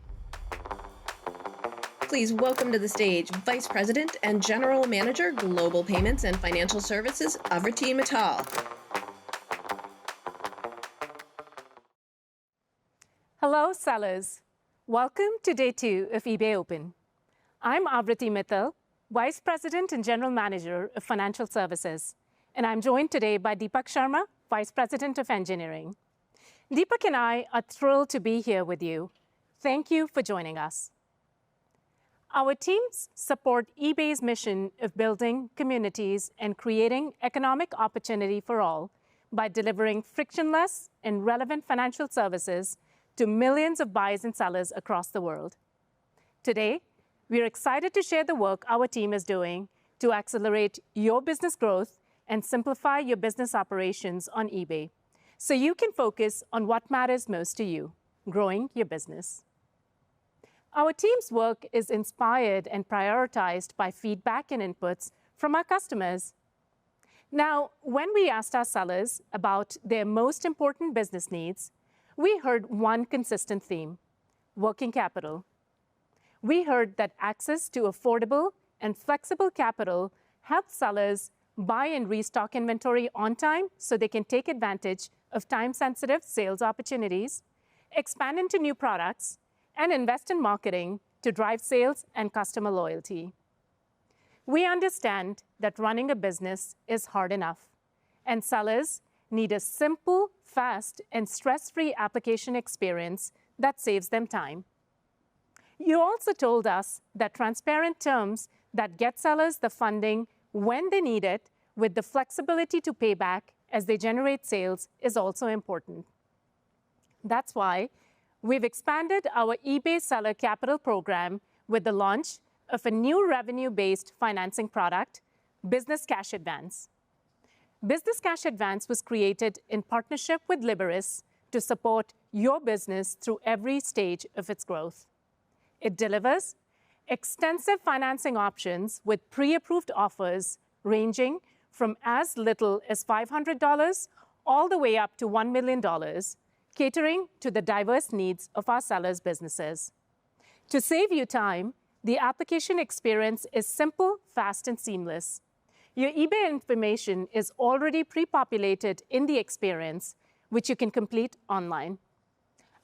Please welcome to the stage Vice President and General Manager, Global Payments and Financial Services, Avritti Mittal. Hello, sellers. Welcome to Day 2 of eBay Open. I'm Avritti Mittal, Vice President and General Manager of Financial Services, and I'm joined today by Deepak Sharma, Vice President of Engineering. Deepak and I are thrilled to be here with you. Thank you for joining us. Our teams support eBay's mission of building communities and creating economic opportunity for all by delivering frictionless and relevant financial services to millions of buyers and sellers across the world. Today, we are excited to share the work our team is doing to accelerate your business growth and simplify your business operations on eBay, so you can focus on what matters most to you, growing your business. Our team's work is inspired and prioritized by feedback and inputs from our customers. Now, when we asked our sellers about their most important business needs, we heard one consistent theme: working capital. We heard that access to affordable and flexible capital helps sellers buy and restock inventory on time so they can take advantage of time-sensitive sales opportunities, expand into new products, and invest in marketing to drive sales and customer loyalty. We understand that running a business is hard enough, and sellers need a simple, fast, and stress-free application experience that saves them time. You also told us that transparent terms that get sellers the funding when they need it, with the flexibility to pay back as they generate sales, is also important. That's why we've expanded our eBay Seller Capital program with the launch of a new revenue-based financing product, Business Cash Advance. Business Cash Advance was created in partnership with Liberis to support your business through every stage of its growth. It delivers extensive financing options with pre-approved offers ranging from as little as $500 all the way up to $1 million, catering to the diverse needs of our sellers' businesses. To save you time, the application experience is simple, fast, and seamless. Your eBay information is already pre-populated in the experience, which you can complete online.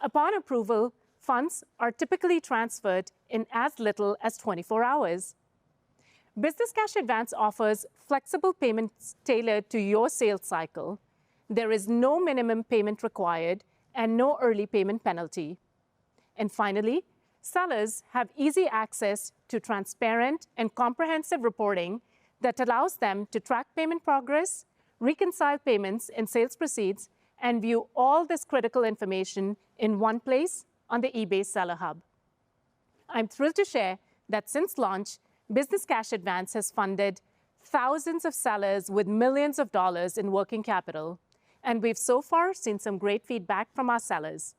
Upon approval, funds are typically transferred in as little as 24 hours. Business Cash Advance offers flexible payments tailored to your sales cycle. There is no minimum payment required and no early payment penalty. And finally, sellers have easy access to transparent and comprehensive reporting that allows them to track payment progress, reconcile payments and sales proceeds, and view all this critical information in one place on the eBay Seller Hub. I'm thrilled to share that since launch, Business Cash Advance has funded thousands of sellers with millions of dollars in working capital, and we've so far seen some great feedback from our sellers.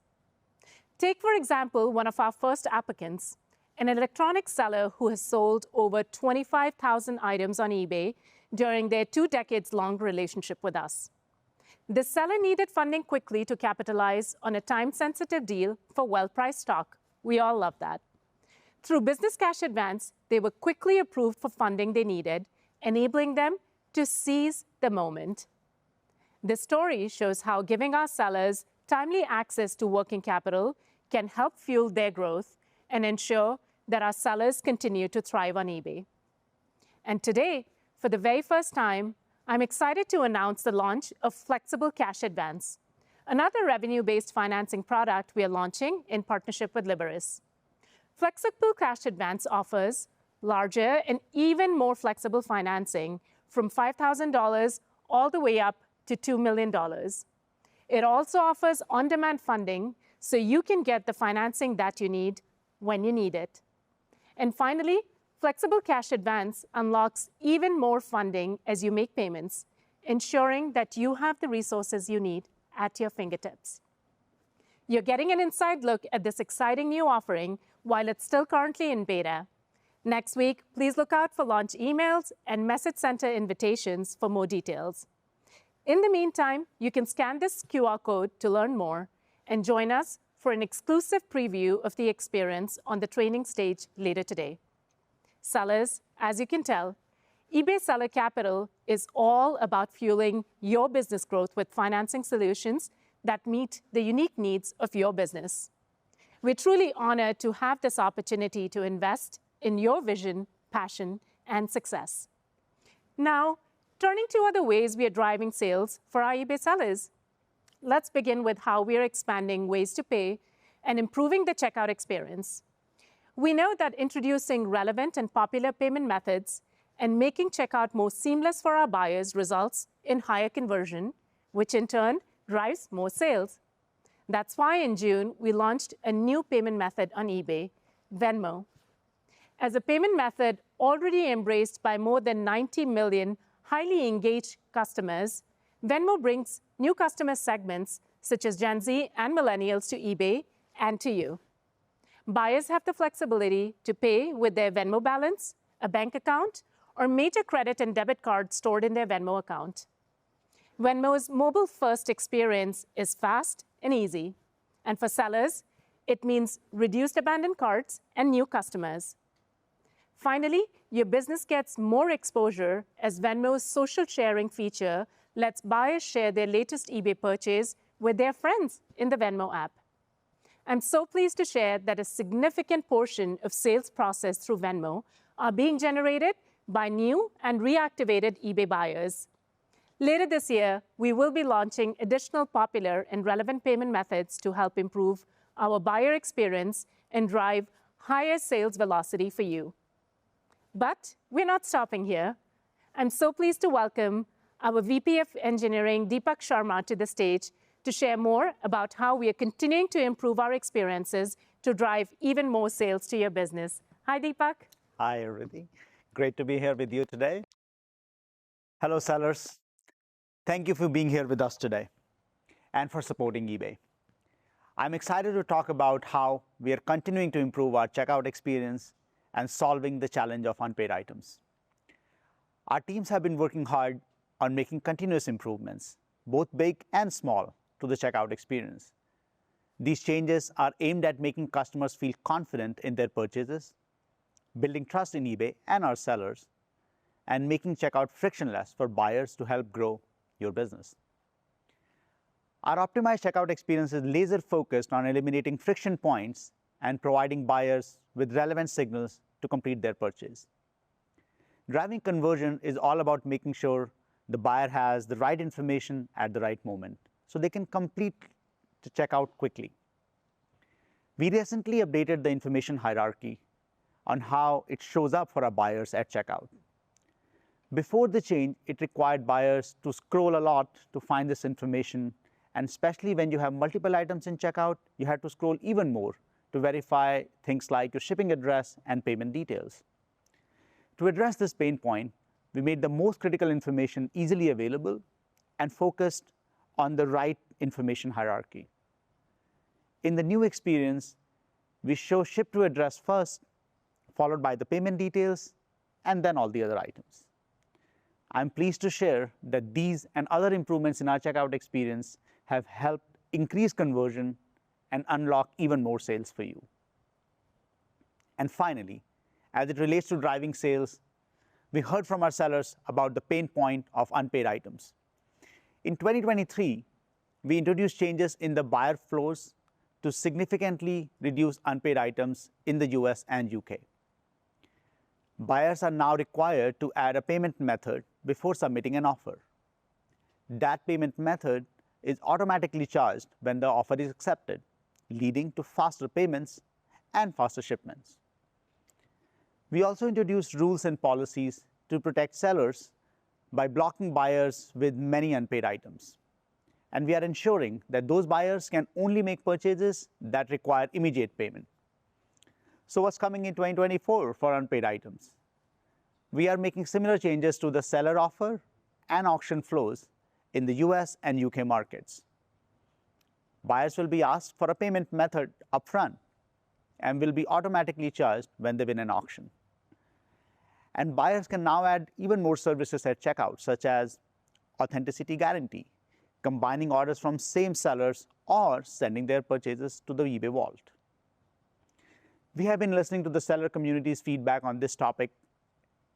Take, for example, one of our first applicants, an electronics seller who has sold over 25,000 items on eBay during their 2 decades-long relationship with us. The seller needed funding quickly to capitalize on a time-sensitive deal for well-priced stock. We all love that. Through Business Cash Advance, they were quickly approved for funding they needed, enabling them to seize the moment. This story shows how giving our sellers timely access to working capital can help fuel their growth and ensure that our sellers continue to thrive on eBay. And today, for the very first time, I'm excited to announce the launch of Flexible Cash Advance, another revenue-based financing product we are launching in partnership with Liberis. Flexible Cash Advance offers larger and even more flexible financing from $5,000 all the way up to $2 million. It also offers on-demand funding so you can get the financing that you need when you need it. And finally, Flexible Cash Advance unlocks even more funding as you make payments, ensuring that you have the resources you need at your fingertips. You're getting an inside look at this exciting new offering while it's still currently in beta. Next week, please look out for launch emails and message center invitations for more details. In the meantime, you can scan this QR code to learn more and join us for an exclusive preview of the experience on the training stage later today. Sellers, as you can tell, eBay Seller Capital is all about fueling your business growth with financing solutions that meet the unique needs of your business. We're truly honored to have this opportunity to invest in your vision, passion, and success. Now, turning to other ways we are driving sales for our eBay sellers. Let's begin with how we are expanding ways to pay and improving the checkout experience. We know that introducing relevant and popular payment methods and making checkout more seamless for our buyers results in higher conversion, which in turn drives more sales. That's why in June, we launched a new payment method on eBay, Venmo. As a payment method already embraced by more than 90 million highly engaged customers, Venmo brings new customer segments such as Gen Z and millennials to eBay and to you. Buyers have the flexibility to pay with their Venmo balance, a bank account, or major credit and debit card stored in their Venmo account. Venmo's mobile-first experience is fast and easy. And for sellers, it means reduced abandoned carts and new customers. Finally, your business gets more exposure as Venmo's social sharing feature lets buyers share their latest eBay purchase with their friends in the Venmo app. I'm so pleased to share that a significant portion of sales processed through Venmo are being generated by new and reactivated eBay buyers. Later this year, we will be launching additional popular and relevant payment methods to help improve our buyer experience and drive higher sales velocity for you. But we're not stopping here. I'm so pleased to welcome our VP of Engineering, Deepak Sharma, to the stage to share more about how we are continuing to improve our experiences to drive even more sales to your business. Hi, Deepak. Hi, Avritti. Great to be here with you today. Hello, sellers. Thank you for being here with us today and for supporting eBay. I'm excited to talk about how we are continuing to improve our checkout experience and solving the challenge of unpaid items. Our teams have been working hard on making continuous improvements, both big and small, to the checkout experience. These changes are aimed at making customers feel confident in their purchases, building trust in eBay and our sellers, and making checkout frictionless for buyers to help grow your business. Our optimized checkout experience is laser focused on eliminating friction points and providing buyers with relevant signals to complete their purchase. Driving conversion is all about making sure the buyer has the right information at the right moment so they can complete the checkout quickly. We recently updated the information hierarchy on how it shows up for our buyers at checkout. Before the change, it required buyers to scroll a lot to find this information, and especially when you have multiple items in checkout, you had to scroll even more to verify things like your shipping address and payment details. To address this pain point, we made the most critical information easily available and focused on the right information hierarchy. In the new experience, we show ship to address first, followed by the payment details, and then all the other items. I'm pleased to share that these and other improvements in our checkout experience have helped increase conversion and unlock even more sales for you. And finally, as it relates to driving sales, we heard from our sellers about the pain point of unpaid items. In 2023, we introduced changes in the buyer flows to significantly reduce unpaid items in the US and UK. Buyers are now required to add a payment method before submitting an offer. That payment method is automatically charged when the offer is accepted, leading to faster payments and faster shipments. We also introduced rules and policies to protect sellers by blocking buyers with many unpaid items. And we are ensuring that those buyers can only make purchases that require immediate payment. So what's coming in 2024 for unpaid items? We are making similar changes to the seller offer and auction flows in the US and UK markets. Buyers will be asked for a payment method upfront and will be automatically charged when they win an auction. And buyers can now add even more services at checkout, such as authenticity guarantee, combining orders from same sellers, or sending their purchases to the eBay vault. We have been listening to the seller community's feedback on this topic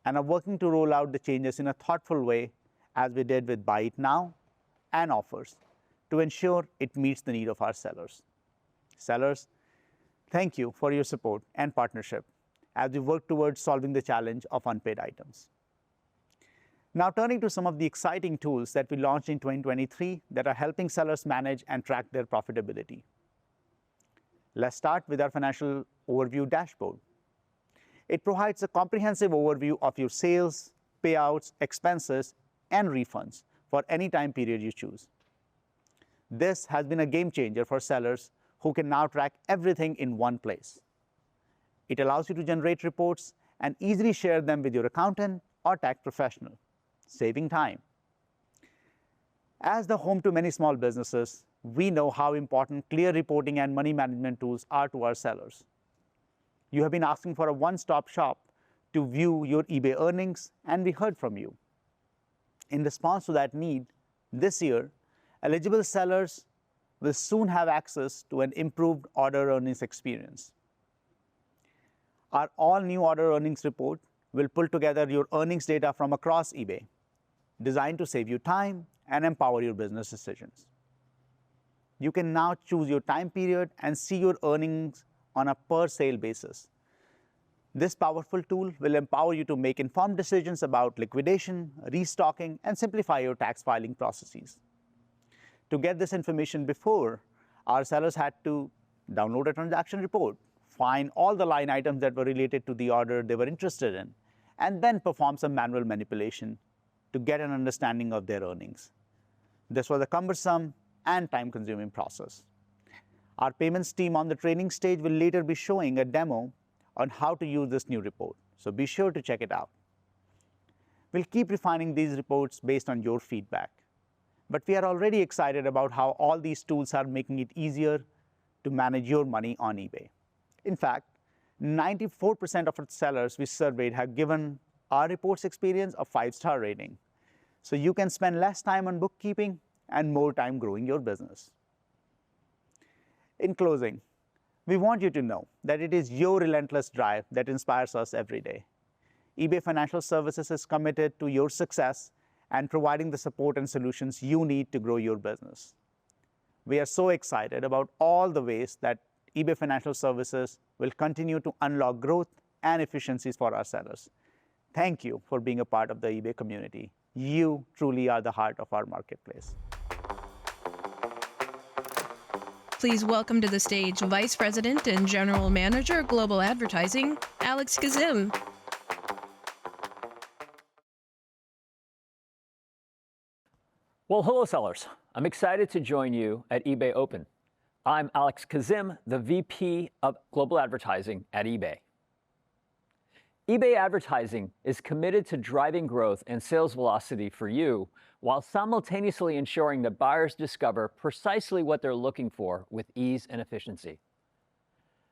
and are working to roll out the changes in a thoughtful way, as we did with Buy It Now and offers, to ensure it meets the need of our sellers. Sellers, thank you for your support and partnership as we work towards solving the challenge of unpaid items. Now turning to some of the exciting tools that we launched in 2023 that are helping sellers manage and track their profitability. Let's start with our financial overview dashboard. It provides a comprehensive overview of your sales, payouts, expenses, and refunds for any time period you choose. This has been a game changer for sellers who can now track everything in one place. It allows you to generate reports and easily share them with your accountant or tax professional, saving time. As the home to many small businesses, we know how important clear reporting and money management tools are to our sellers. You have been asking for a one-stop shop to view your eBay earnings, and we heard from you. In response to that need, this year, eligible sellers will soon have access to an improved order earnings experience. Our all-new order earnings report will pull together your earnings data from across eBay, designed to save you time and empower your business decisions. You can now choose your time period and see your earnings on a per-sale basis. This powerful tool will empower you to make informed decisions about liquidation, restocking, and simplify your tax filing processes. To get this information before, our sellers had to download a transaction report, find all the line items that were related to the order they were interested in, and then perform some manual manipulation to get an understanding of their earnings. This was a cumbersome and time-consuming process. Our payments team on the training stage will later be showing a demo on how to use this new report, so be sure to check it out. We'll keep refining these reports based on your feedback, but we are already excited about how all these tools are making it easier to manage your money on eBay. In fact, 94% of our sellers we surveyed have given our reports experience a 5-star rating, so you can spend less time on bookkeeping and more time growing your business. In closing, we want you to know that it is your relentless drive that inspires us every day. eBay Financial Services is committed to your success and providing the support and solutions you need to grow your business. we are so excited about all the ways that eBay Financial Services will continue to unlock growth and efficiencies for our sellers. Thank you for being a part of the eBay community. You truly are the heart of our marketplace. Please welcome to the stage Vice President and General Manager, Global Advertising, Alex Kazim. Well, hello, sellers. I'm excited to join you at eBay Open. I'm Alex Kazim, the VP of Global Advertising at eBay. eBay Advertising is committed to driving growth and sales velocity for you while simultaneously ensuring that buyers discover precisely what they're looking for with ease and efficiency.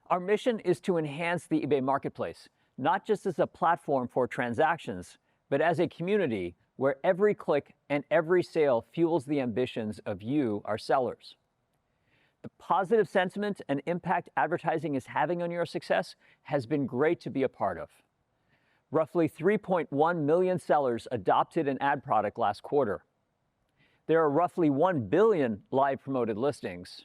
Our mission is to enhance the eBay marketplace, not just as a platform for transactions, but as a community where every click and every sale fuels the ambitions of you, our sellers. The positive sentiment and impact advertising is having on your success has been great to be a part of. Roughly 3.1 million sellers adopted an ad product last quarter. There are roughly 1 billion live promoted listings.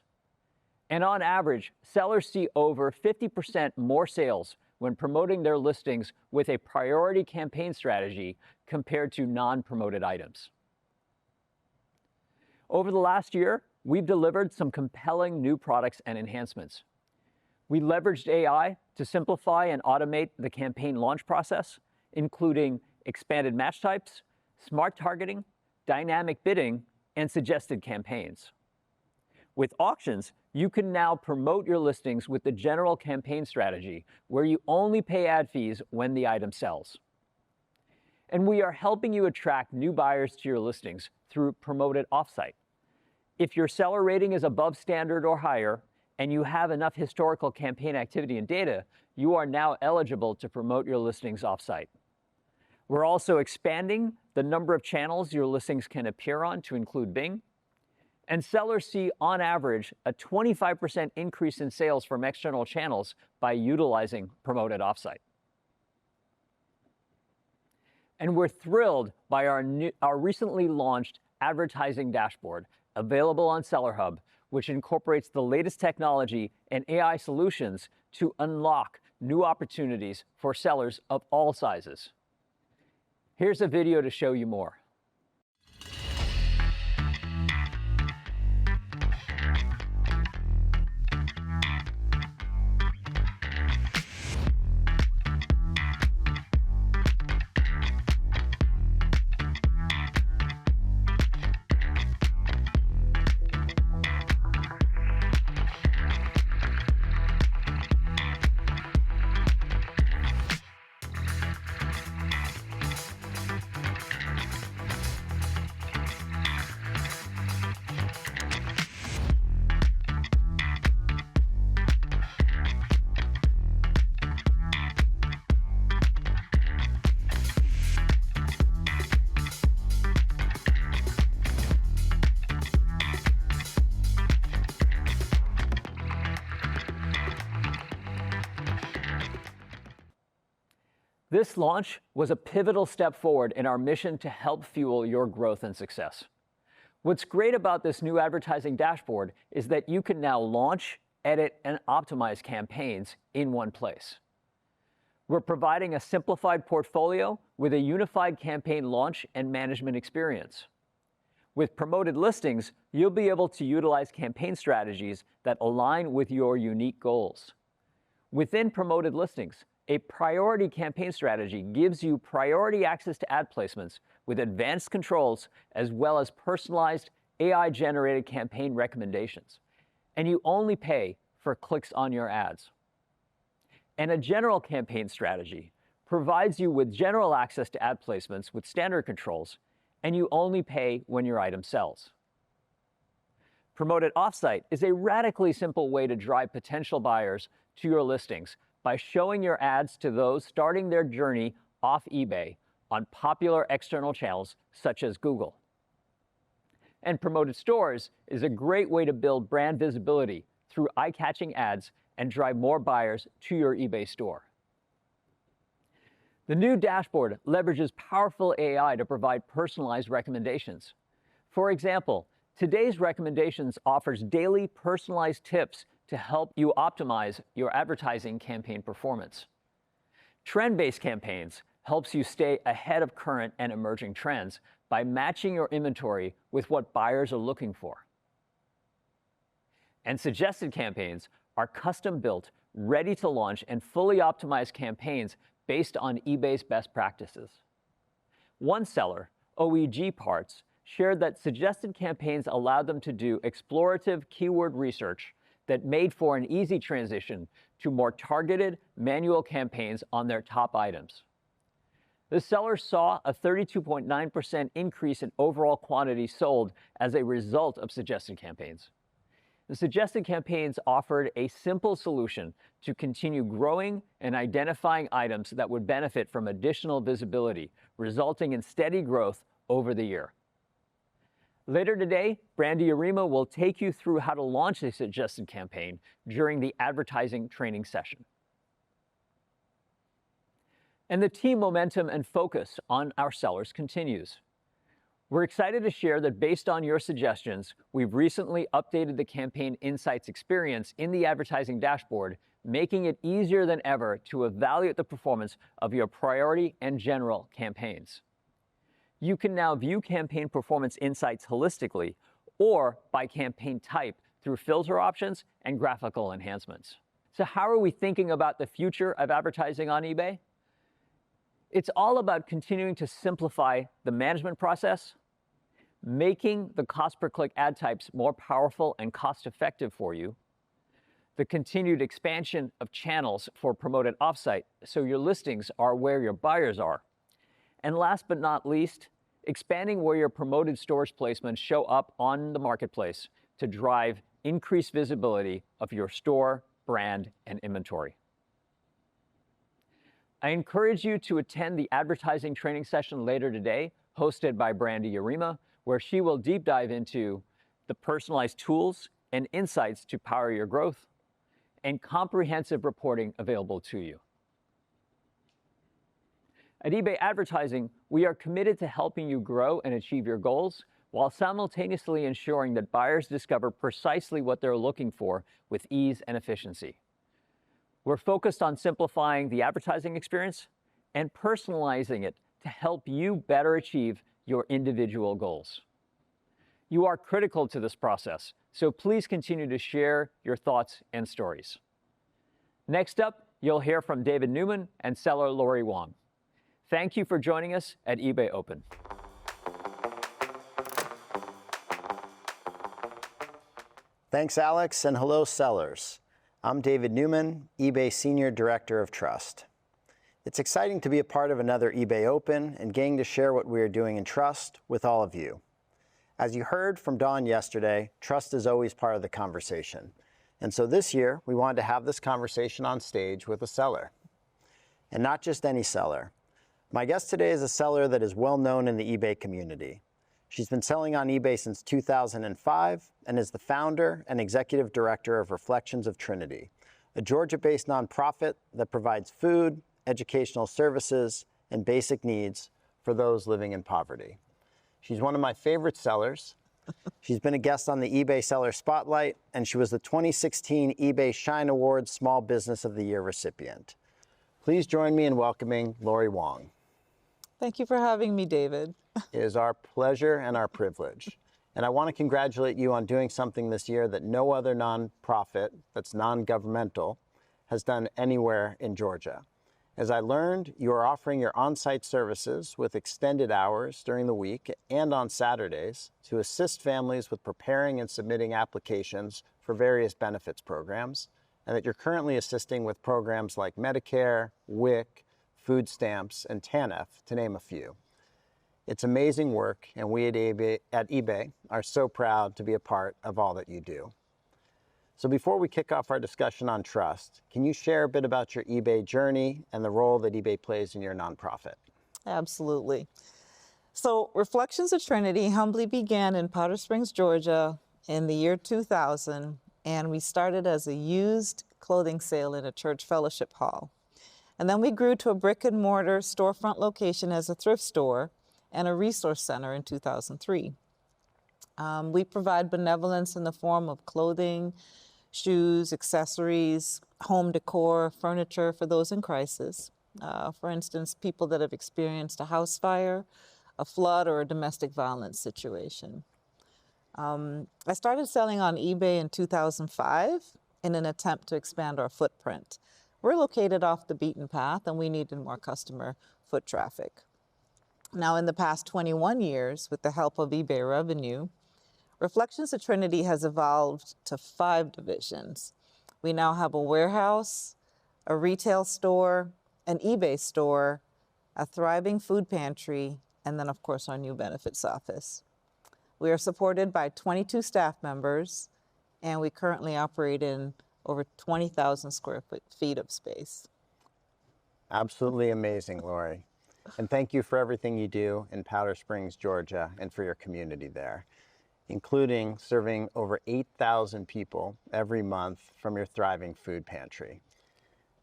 And on average, sellers see over 50% more sales when promoting their listings with a priority campaign strategy compared to non-promoted items. Over the last year, we've delivered some compelling new products and enhancements. We leveraged AI to simplify and automate the campaign launch process, including expanded match types, smart targeting, dynamic bidding, and suggested campaigns. With auctions, you can now promote your listings with the general campaign strategy, where you only pay ad fees when the item sells. And we are helping you attract new buyers to your listings through Promoted Offsite. If your seller rating is above standard or higher, and you have enough historical campaign activity and data, you are now eligible to promote your listings offsite. We're also expanding the number of channels your listings can appear on to include Bing. And sellers see, on average, a 25% increase in sales from external channels by utilizing Promoted Offsite. And we're thrilled by our recently launched advertising dashboard, available on Seller Hub, which incorporates the latest technology and AI solutions to unlock new opportunities for sellers of all sizes. Here's a video to show you more. This launch was a pivotal step forward in our mission to help fuel your growth and success. What's great about this new advertising dashboard is that you can now launch, edit, and optimize campaigns in one place. We're providing a simplified portfolio with a unified campaign launch and management experience. With promoted listings, you'll be able to utilize campaign strategies that align with your unique goals. Within promoted listings, a priority campaign strategy gives you priority access to ad placements with advanced controls as well as personalized AI-generated campaign recommendations. And you only pay for clicks on your ads. And a general campaign strategy provides you with general access to ad placements with standard controls, and you only pay when your item sells. Promoted Offsite is a radically simple way to drive potential buyers to your listings by showing your ads to those starting their journey off eBay on popular external channels such as Google. And Promoted Stores is a great way to build brand visibility through eye-catching ads and drive more buyers to your eBay store. The new dashboard leverages powerful AI to provide personalized recommendations. For example, Today's recommendations offers daily personalized tips to help you optimize your advertising campaign performance. Trend-based campaigns helps you stay ahead of current and emerging trends by matching your inventory with what buyers are looking for. And suggested campaigns are custom-built, ready to launch, and fully optimized campaigns based on eBay's best practices. One seller, OEG Parts, shared that suggested campaigns allowed them to do explorative keyword research that made for an easy transition to more targeted manual campaigns on their top items. The seller saw a 32.9% increase in overall quantity sold as a result of suggested campaigns. The suggested campaigns offered a simple solution to continue growing and identifying items that would benefit from additional visibility, resulting in steady growth over the year. Later today, Brandy Arima will take you through how to launch a suggested campaign during the advertising training session. And the team momentum and focus on our sellers continues. We're excited to share that based on your suggestions, we've recently updated the Campaign Insights experience in the advertising dashboard, making it easier than ever to evaluate the performance of your priority and general campaigns. You can now view campaign performance insights holistically or by campaign type through filter options and graphical enhancements. So how are we thinking about the future of advertising on eBay? It's all about continuing to simplify the management process, making the cost per click ad types more powerful and cost-effective for you, the continued expansion of channels for promoted offsite so your listings are where your buyers are, and last but not least, expanding where your promoted stores placements show up on the marketplace to drive increased visibility of your store, brand, and inventory. I encourage you to attend the advertising training session later today, hosted by Brandy Arima, where she will deep dive into the personalized tools and insights to power your growth and comprehensive reporting available to you. At eBay Advertising, we are committed to helping you grow and achieve your goals while simultaneously ensuring that buyers discover precisely what they're looking for with ease and efficiency. We're focused on simplifying the advertising experience and personalizing it to help you better achieve your individual goals. You are critical to this process, so please continue to share your thoughts and stories. Next up, you'll hear from David Newman and seller Lori Wong. Thank you for joining us at eBay Open. Thanks, Alex, and hello, sellers. I'm David Newman, eBay Senior Director of Trust. It's exciting to be a part of another eBay Open and getting to share what we are doing in trust with all of you. As you heard from Dawn yesterday, trust is always part of the conversation. And so this year, we wanted to have this conversation on stage with a seller. And not just any seller. My guest today is a seller that is well known in the eBay community. She's been selling on eBay since 2005 and is the founder and executive director of Reflections of Trinity, a Georgia-based nonprofit that provides food, educational services, and basic needs for those living in poverty. She's one of my favorite sellers. She's been a guest on the eBay Seller Spotlight, and she was the 2016 eBay Shine Awards Small Business of the Year recipient. Please join me in welcoming Lori Wong. Thank you for having me, David. It is our pleasure and our privilege. And I want to congratulate you on doing something this year that no other nonprofit that's non-governmental has done anywhere in Georgia. As I learned, you are offering your on-site services with extended hours during the week and on Saturdays to assist families with preparing and submitting applications for various benefits programs, and that you're currently assisting with programs like Medicare, WIC, food stamps, and TANF, to name a few. It's amazing work, and we at eBay are so proud to be a part of all that you do. So before we kick off our discussion on trust, can you share a bit about your eBay journey and the role that eBay plays in your nonprofit? Absolutely. So Reflections of Trinity humbly began in Powder Springs, Georgia in the year 2000, and we started as a used clothing sale in a church fellowship hall. And then we grew to a brick and mortar storefront location as a thrift store and a resource center in 2003. We provide benevolence in the form of clothing, shoes, accessories, home decor, furniture for those in crisis. For instance, people that have experienced a house fire, a flood, or a domestic violence situation. I started selling on eBay in 2005 in an attempt to expand our footprint. We're located off the beaten path and we needed more customer foot traffic. Now, in the past 21 years, with the help of eBay Revenue, Reflections of Trinity has evolved to 5 divisions. We now have a warehouse, a retail store, an eBay store, a thriving food pantry, and then, of course, our new benefits office. We are supported by 22 staff members, and we currently operate in over 20,000 square feet of space. Absolutely amazing, Lori. And thank you for everything you do in Powder Springs, Georgia, and for your community there, including serving over 8,000 people every month from your thriving food pantry.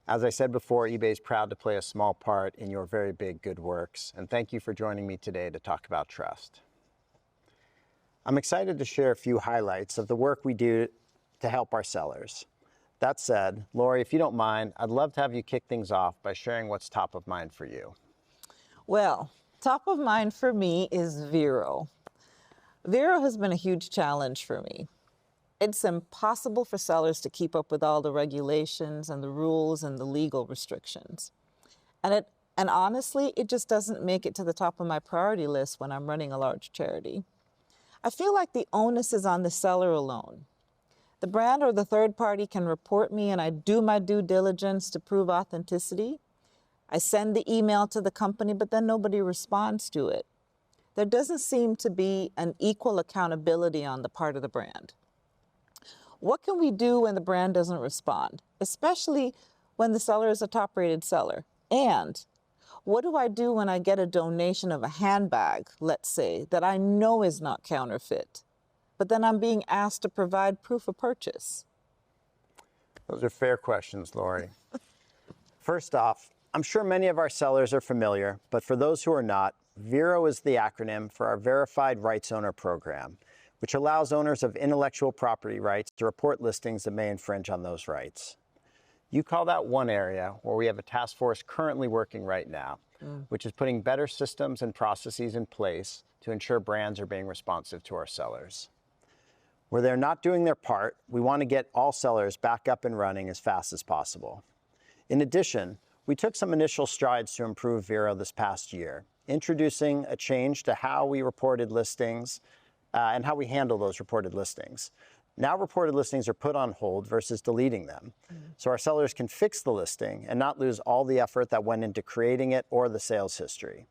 As I said before, eBay is proud to play a small part in your very big good works, and thank you for joining me today to talk about trust. I'm excited to share a few highlights of the work we do to help our sellers. That said, Lori, if you don't mind, I'd love to have you kick things off by sharing what's top of mind for you. Well, top of mind for me is Vero. Vero has been a huge challenge for me. It's impossible for sellers to keep up with all the regulations and the rules and the legal restrictions. And honestly, it just doesn't make it to the top of my priority list when I'm running a large charity. I feel like the onus is on the seller alone. The brand or the third party can report me and I do my due diligence to prove authenticity. I send the email to the company, but then nobody responds to it. There doesn't seem to be an equal accountability on the part of the brand. What can we do when the brand doesn't respond, especially when the seller is a top-rated seller? And what do I do when I get a donation of a handbag, let's say, that I know is not counterfeit, but then I'm being asked to provide proof of purchase? Those are fair questions, Lori. First off, I'm sure many of our sellers are familiar, but for those who are not, VERO is the acronym for our Verified Rights Owner Program, which allows owners of intellectual property rights to report listings that may infringe on those rights. You call that one area where we have a task force currently working right now, which is putting better systems and processes in place to ensure brands are being responsive to our sellers. Where they're not doing their part, we want to get all sellers back up and running as fast as possible. In addition, we took some initial strides to improve VERO this past year, introducing a change to how we reported listings and how we handle those reported listings. Now reported listings are put on hold versus deleting them, so our sellers can fix the listing and not lose all the effort that went into creating it or the sales history.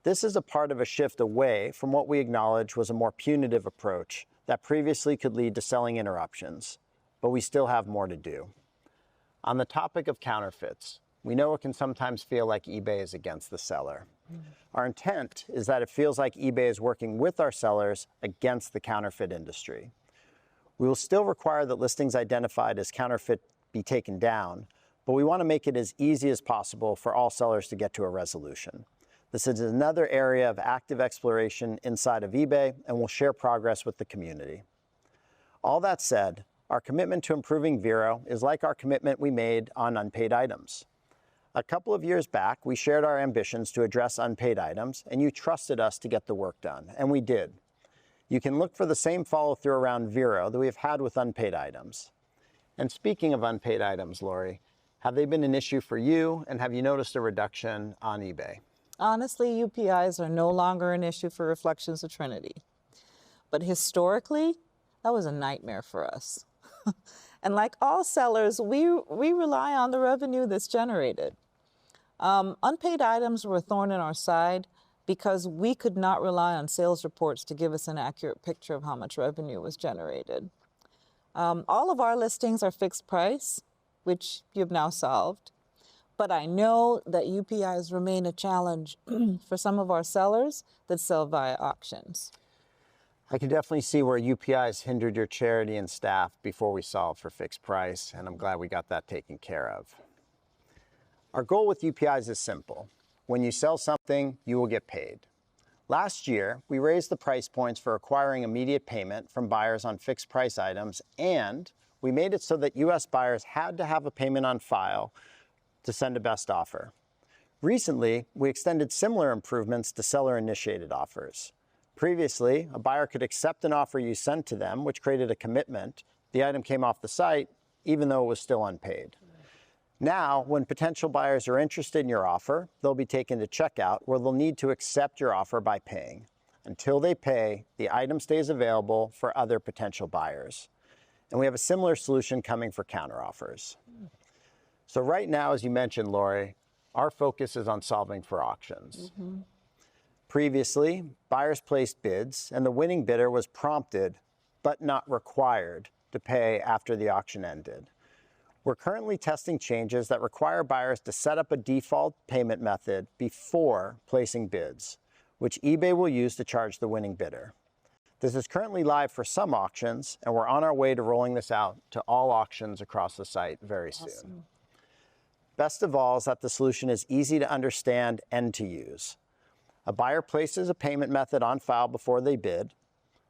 This is a part of a shift away from what we acknowledge was a more punitive approach that previously could lead to selling interruptions, but we still have more to do. On the topic of counterfeits, we know it can sometimes feel like eBay is against the seller. Our intent is that it feels like eBay is working with our sellers against the counterfeit industry. We will still require that listings identified as counterfeit be taken down, but we want to make it as easy as possible for all sellers to get to a resolution. This is another area of active exploration inside of eBay, and we'll share progress with the community. All that said, our commitment to improving VERO is like our commitment we made on unpaid items. A couple of years back, we shared our ambitions to address unpaid items, and you trusted us to get the work done, and we did. You can look for the same follow-through around VERO that we've had with unpaid items. And speaking of unpaid items, Lori, have they been an issue for you, and have you noticed a reduction on eBay? Honestly, UPIs are no longer an issue for Reflections of Trinity. But historically, that was a nightmare for us. And like all sellers, we rely on the revenue that's generated. Unpaid items were a thorn in our side because we could not rely on sales reports to give us an accurate picture of how much revenue was generated. All of our listings are fixed price, which you've now solved. But I know that UPIs remain a challenge for some of our sellers that sell via auctions. I can definitely see where UPIs hindered your charity and staff before we solved for fixed price, and I'm glad we got that taken care of. Our goal with UPIs is simple. When you sell something, you will get paid. Last year, we raised the price points for acquiring immediate payment from buyers on fixed price items, and we made it so that US buyers had to have a payment on file to send a best offer. Recently, we extended similar improvements to seller-initiated offers. Previously, a buyer could accept an offer you sent to them, which created a commitment. The item came off the site, even though it was still unpaid. Now, when potential buyers are interested in your offer, they'll be taken to checkout, where they'll need to accept your offer by paying. Until they pay, the item stays available for other potential buyers. And we have a similar solution coming for counteroffers. So right now, as you mentioned, Lori, our focus is on solving for auctions. Previously, buyers placed bids, and the winning bidder was prompted, but not required, to pay after the auction ended. We're currently testing changes that require buyers to set up a default payment method before placing bids, which eBay will use to charge the winning bidder. This is currently live for some auctions, and we're on our way to rolling this out to all auctions across the site very soon. Best of all is that the solution is easy to understand and to use. A buyer places a payment method on file before they bid.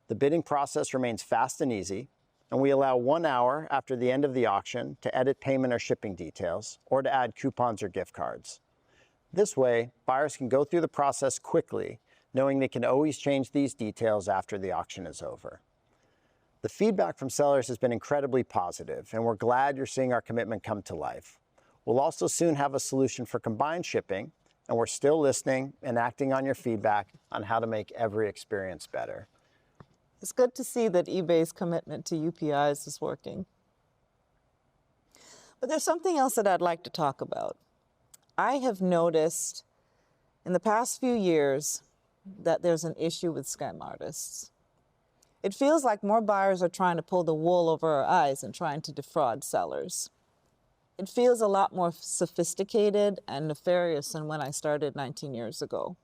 The bidding process remains fast and easy, and we allow 1 hour after the end of the auction to edit payment or shipping details, or to add coupons or gift cards. This way, buyers can go through the process quickly, knowing they can always change these details after the auction is over. The feedback from sellers has been incredibly positive, and we're glad you're seeing our commitment come to life. We'll also soon have a solution for combined shipping, and we're still listening and acting on your feedback on how to make every experience better. It's good to see that eBay's commitment to UPIs is working. But there's something else that I'd like to talk about. I have noticed in the past few years that there's an issue with scam artists. It feels like more buyers are trying to pull the wool over our eyes and trying to defraud sellers. It feels a lot more sophisticated and nefarious than when I started 19 years ago.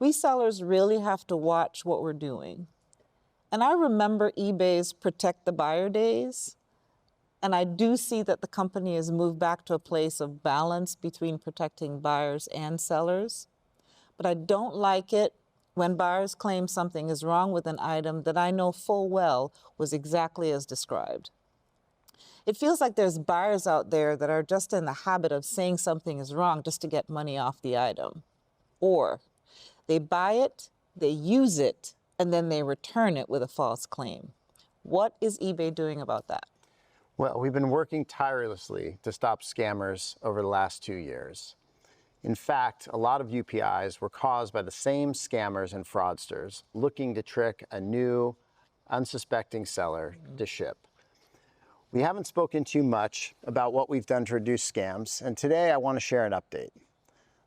We sellers really have to watch what we're doing. And I remember eBay's Protect the Buyer days, and I do see that the company has moved back to a place of balance between protecting buyers and sellers. But I don't like it when buyers claim something is wrong with an item that I know full well was exactly as described. It feels like there's buyers out there that are just in the habit of saying something is wrong just to get money off the item. Or they buy it, they use it, and then they return it with a false claim. What is eBay doing about that? Well, we've been working tirelessly to stop scammers over the last 2 years. In fact, a lot of UPIs were caused by the same scammers and fraudsters looking to trick a new, unsuspecting seller to ship. We haven't spoken too much about what we've done to reduce scams, and today I want to share an update.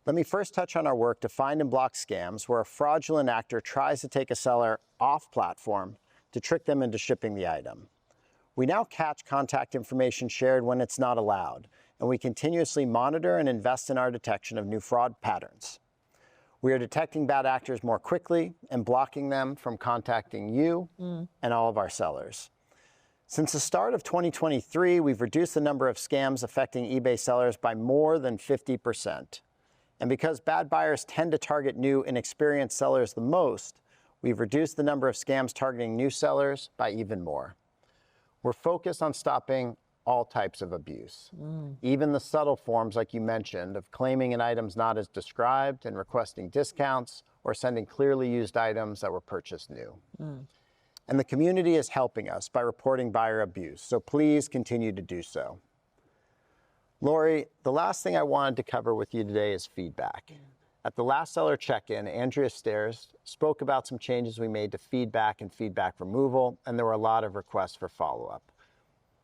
Let me first touch on our work to find and block scams where a fraudulent actor tries to take a seller off platform to trick them into shipping the item. We now catch contact information shared when it's not allowed, and we continuously monitor and invest in our detection of new fraud patterns. We are detecting bad actors more quickly and blocking them from contacting you and all of our sellers. Since the start of 2023, we've reduced the number of scams affecting eBay sellers by more than 50%. And because bad buyers tend to target new, inexperienced sellers the most, we've reduced the number of scams targeting new sellers by even more. We're focused on stopping all types of abuse, even the subtle forms like you mentioned of claiming an item's not as described and requesting discounts or sending clearly used items that were purchased new. And the community is helping us by reporting buyer abuse, so please continue to do so. Lori, the last thing I wanted to cover with you today is feedback. At the last seller check-in, Andrea Stairs spoke about some changes we made to feedback and feedback removal, and there were a lot of requests for follow-up.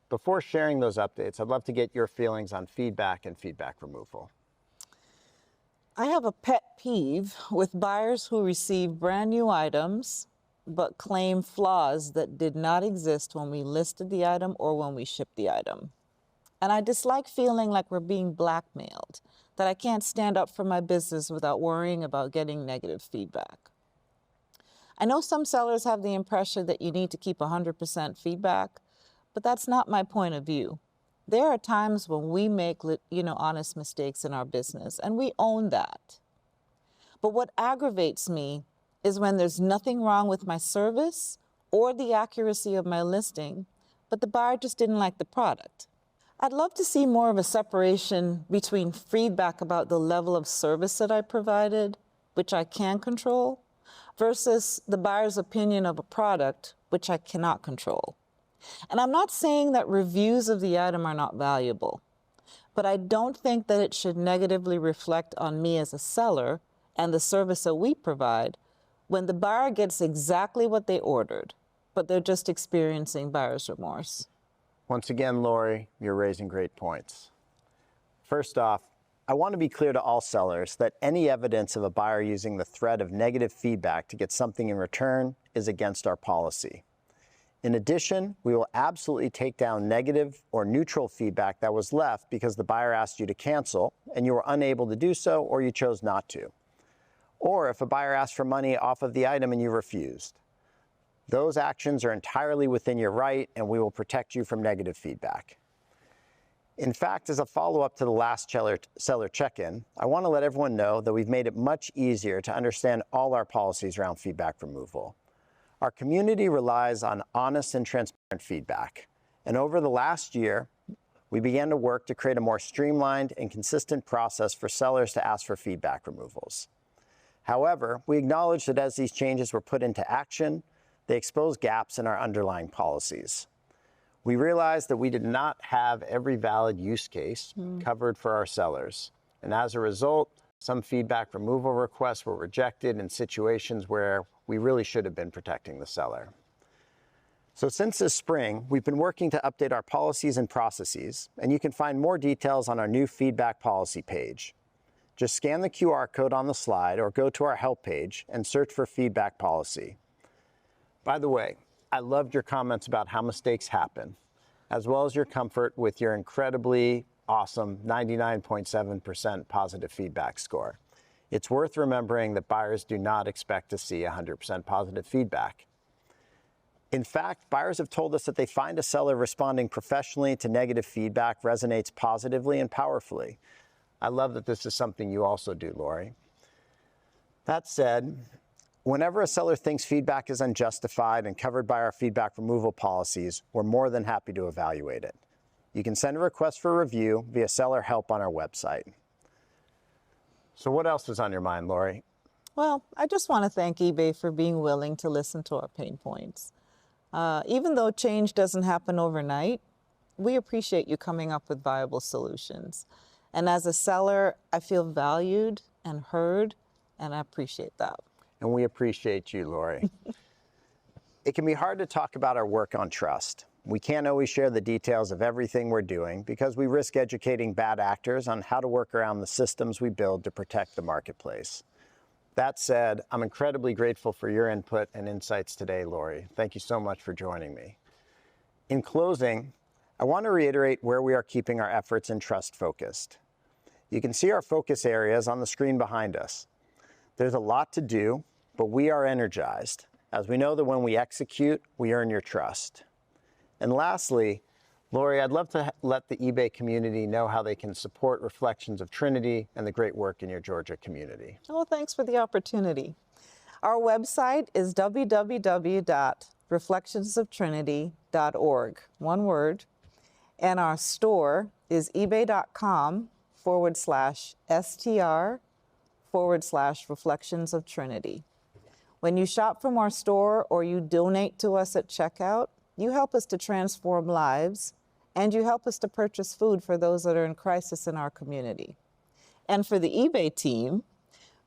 Before sharing those updates, I'd love to get your feelings on feedback and feedback removal. I have a pet peeve with buyers who receive brand new items but claim flaws that did not exist when we listed the item or when we shipped the item. And I dislike feeling like we're being blackmailed, that I can't stand up for my business without worrying about getting negative feedback. I know some sellers have the impression that you need to keep 100% feedback, but that's not my point of view. There are times when we make, honest mistakes in our business, and we own that. But what aggravates me is when there's nothing wrong with my service or the accuracy of my listing, but the buyer just didn't like the product. I'd love to see more of a separation between feedback about the level of service that I provided, which I can control, versus the buyer's opinion of a product, which I cannot control. And I'm not saying that reviews of the item are not valuable, but I don't think that it should negatively reflect on me as a seller and the service that we provide when the buyer gets exactly what they ordered, but they're just experiencing buyer's remorse. Once again, Lori, you're raising great points. First off, I want to be clear to all sellers that any evidence of a buyer using the threat of negative feedback to get something in return is against our policy. In addition, we will absolutely take down negative or neutral feedback that was left because the buyer asked you to cancel and you were unable to do so or you chose not to. Or if a buyer asked for money off of the item and you refused. Those actions are entirely within your right and we will protect you from negative feedback. In fact, as a follow-up to the last seller check-in, I want to let everyone know that we've made it much easier to understand all our policies around feedback removal. Our community relies on honest and transparent feedback. And over the last year, we began to work to create a more streamlined and consistent process for sellers to ask for feedback removals. However, we acknowledge that as these changes were put into action, they exposed gaps in our underlying policies. We realized that we did not have every valid use case covered for our sellers. And as a result, some feedback removal requests were rejected in situations where we really should have been protecting the seller. So since this spring, we've been working to update our policies and processes, and you can find more details on our new feedback policy page. Just scan the QR code on the slide or go to our help page and search for feedback policy. By the way, I loved your comments about how mistakes happen, as well as your comfort with your incredibly awesome 99.7% positive feedback score. It's worth remembering that buyers do not expect to see 100% positive feedback. In fact, buyers have told us that they find a seller responding professionally to negative feedback resonates positively and powerfully. I love that this is something you also do, Lori. That said, whenever a seller thinks feedback is unjustified and covered by our feedback removal policies, we're more than happy to evaluate it. You can send a request for review via seller help on our website. So what else is on your mind, Lori? Well, I just want to thank eBay for being willing to listen to our pain points. Even though change doesn't happen overnight, we appreciate you coming up with viable solutions. And as a seller, I feel valued and heard, and I appreciate that. And we appreciate you, Lori. It can be hard to talk about our work on trust. We can't always share the details of everything we're doing because we risk educating bad actors on how to work around the systems we build to protect the marketplace. That said, I'm incredibly grateful for your input and insights today, Lori. Thank you so much for joining me. In closing, I want to reiterate where we are keeping our efforts in trust focused. You can see our focus areas on the screen behind us. There's a lot to do, but we are energized, as we know that when we execute, we earn your trust. And lastly, Lori, I'd love to let the eBay community know how they can support Reflections of Trinity and the great work in your Georgia community. Oh, thanks for the opportunity. Our website is www.reflectionsoftrinity.org, one word, and our store is ebay.com/str/Reflections of Trinity. When you shop from our store or you donate to us at checkout, you help us to transform lives, and you help us to purchase food for those that are in crisis in our community. And for the eBay team,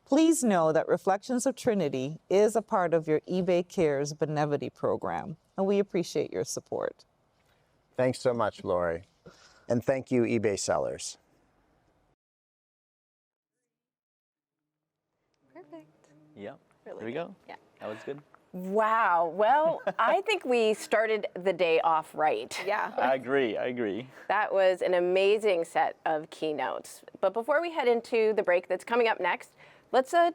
please know that Reflections of Trinity is a part of your eBay Cares Benevolity program, and we appreciate your support. Thanks so much, Lori. And thank you, eBay sellers. Perfect. Yeah, Really there we go. Yeah. That was good. Wow. Well, I think we started the day off right. Yeah. I agree. That was an amazing set of keynotes. But before we head into the break that's coming up next, let's do a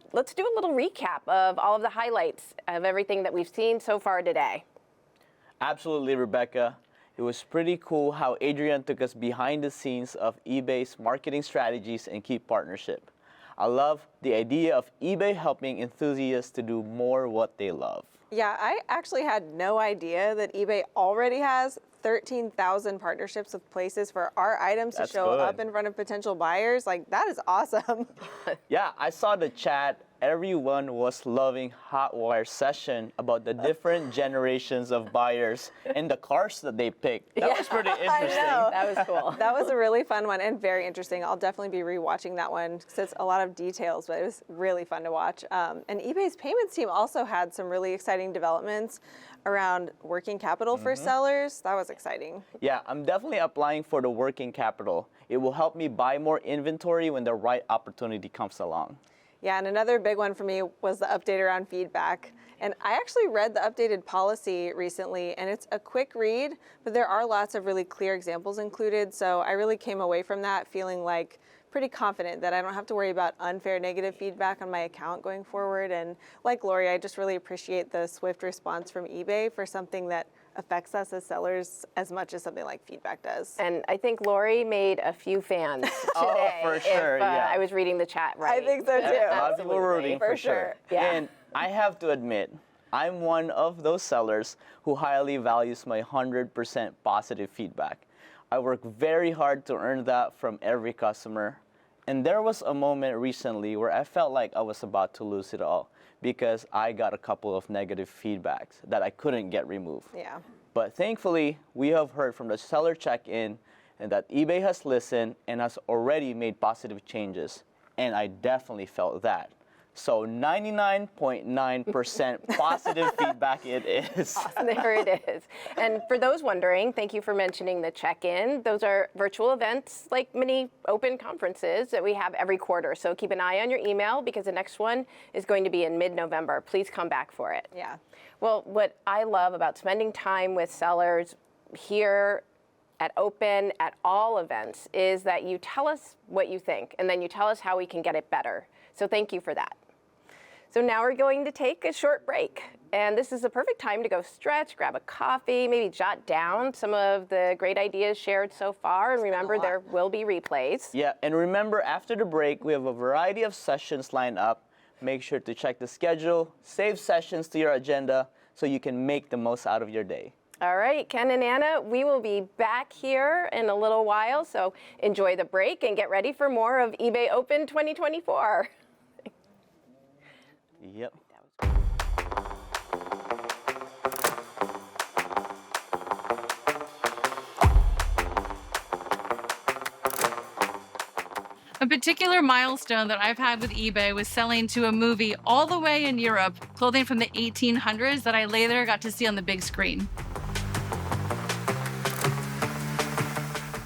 little recap of all of the highlights of everything that we've seen so far today. Absolutely, Rebecca. It was pretty cool how Adrian took us behind the scenes of eBay's marketing strategies and key partnership. I love the idea of eBay helping enthusiasts to do more what they love. Yeah, I actually had no idea that eBay already has 13,000 partnerships with places for our items That's to show good. up in front of potential buyers. Like, that is awesome. Yeah, I saw the chat. Everyone was loving Hotwire session about the different generations of buyers and the cars that they picked. That was pretty interesting. I know. That was cool. That was a really fun one and very interesting. I'll definitely be rewatching that one because it's a lot of details, but it was really fun to watch. And eBay's payments team also had some really exciting developments around working capital for sellers. That was exciting. Yeah, I'm definitely applying for the working capital. It will help me buy more inventory when the right opportunity comes along. Yeah, and another big one for me was the update around feedback. And I actually read the updated policy recently, and it's a quick read, but there are lots of really clear examples included. So I really came away from that feeling like pretty confident that I don't have to worry about unfair negative feedback on my account going forward. And like Lori, I just really appreciate the swift response from eBay for something that affects us as sellers as much as something like feedback does. And I think Lori made a few fans today. Oh, for sure, yeah. I was reading the chat right. I think so too. A lot of people were rooting for sure. Yeah. And I have to admit, I'm one of those sellers who highly values my 100% positive feedback. I work very hard to earn that from every customer. And there was a moment recently where I felt like I was about to lose it all because I got a couple of negative feedbacks that I couldn't get removed. Yeah. But thankfully, we have heard from the seller check-in and that eBay has listened and has already made positive changes. And I definitely felt that. So 99.9% positive feedback it is. Awesome. There it is. And for those wondering, thank you for mentioning the check-in. Those are virtual events like mini open conferences that we have every quarter. So keep an eye on your email because the next one is going to be in mid-November. Please come back for it. Yeah. Well, what I love about spending time with sellers here at Open, at all events, is that you tell us what you think and then you tell us how we can get it better. So thank you for that. So now we're going to take a short break. And this is the perfect time to go stretch, grab a coffee, maybe jot down some of the great ideas shared so far. And remember, there will be replays. Yeah, and remember, after the break, we have a variety of sessions lined up. Make sure to check the schedule, save sessions to your agenda so you can make the most out of your day. All right, Ken and Anna, we will be back here in a little while. So enjoy the break and get ready for more of eBay Open 2024. Yep. A particular milestone that I've had with eBay was selling to a movie all the way in Europe, clothing from the 1800s that I later got to see on the big screen.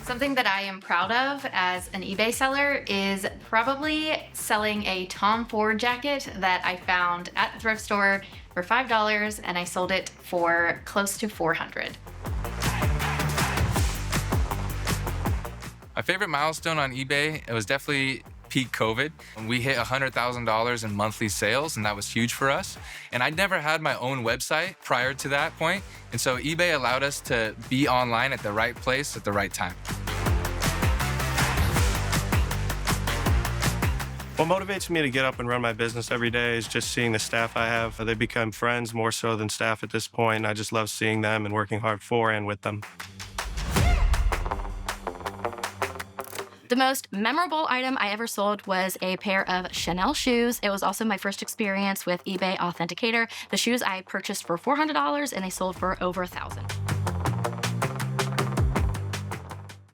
Something that I am proud of as an eBay seller is probably selling a Tom Ford jacket that I found at the thrift store for $5 and I sold it for close to $400. My favorite milestone on eBay, it was definitely peak COVID. We hit $100,000 in monthly sales, and that was huge for us. And I never had my own website prior to that point, and so eBay allowed us to be online at the right place at the right time. What motivates me to get up and run my business every day is just seeing the staff I have. They become friends more so than staff at this point. I just love seeing them and working hard for and with them. The most memorable item I ever sold was a pair of Chanel shoes. It was also my first experience with eBay Authenticator. The shoes I purchased for $400 and they sold for over $1,000.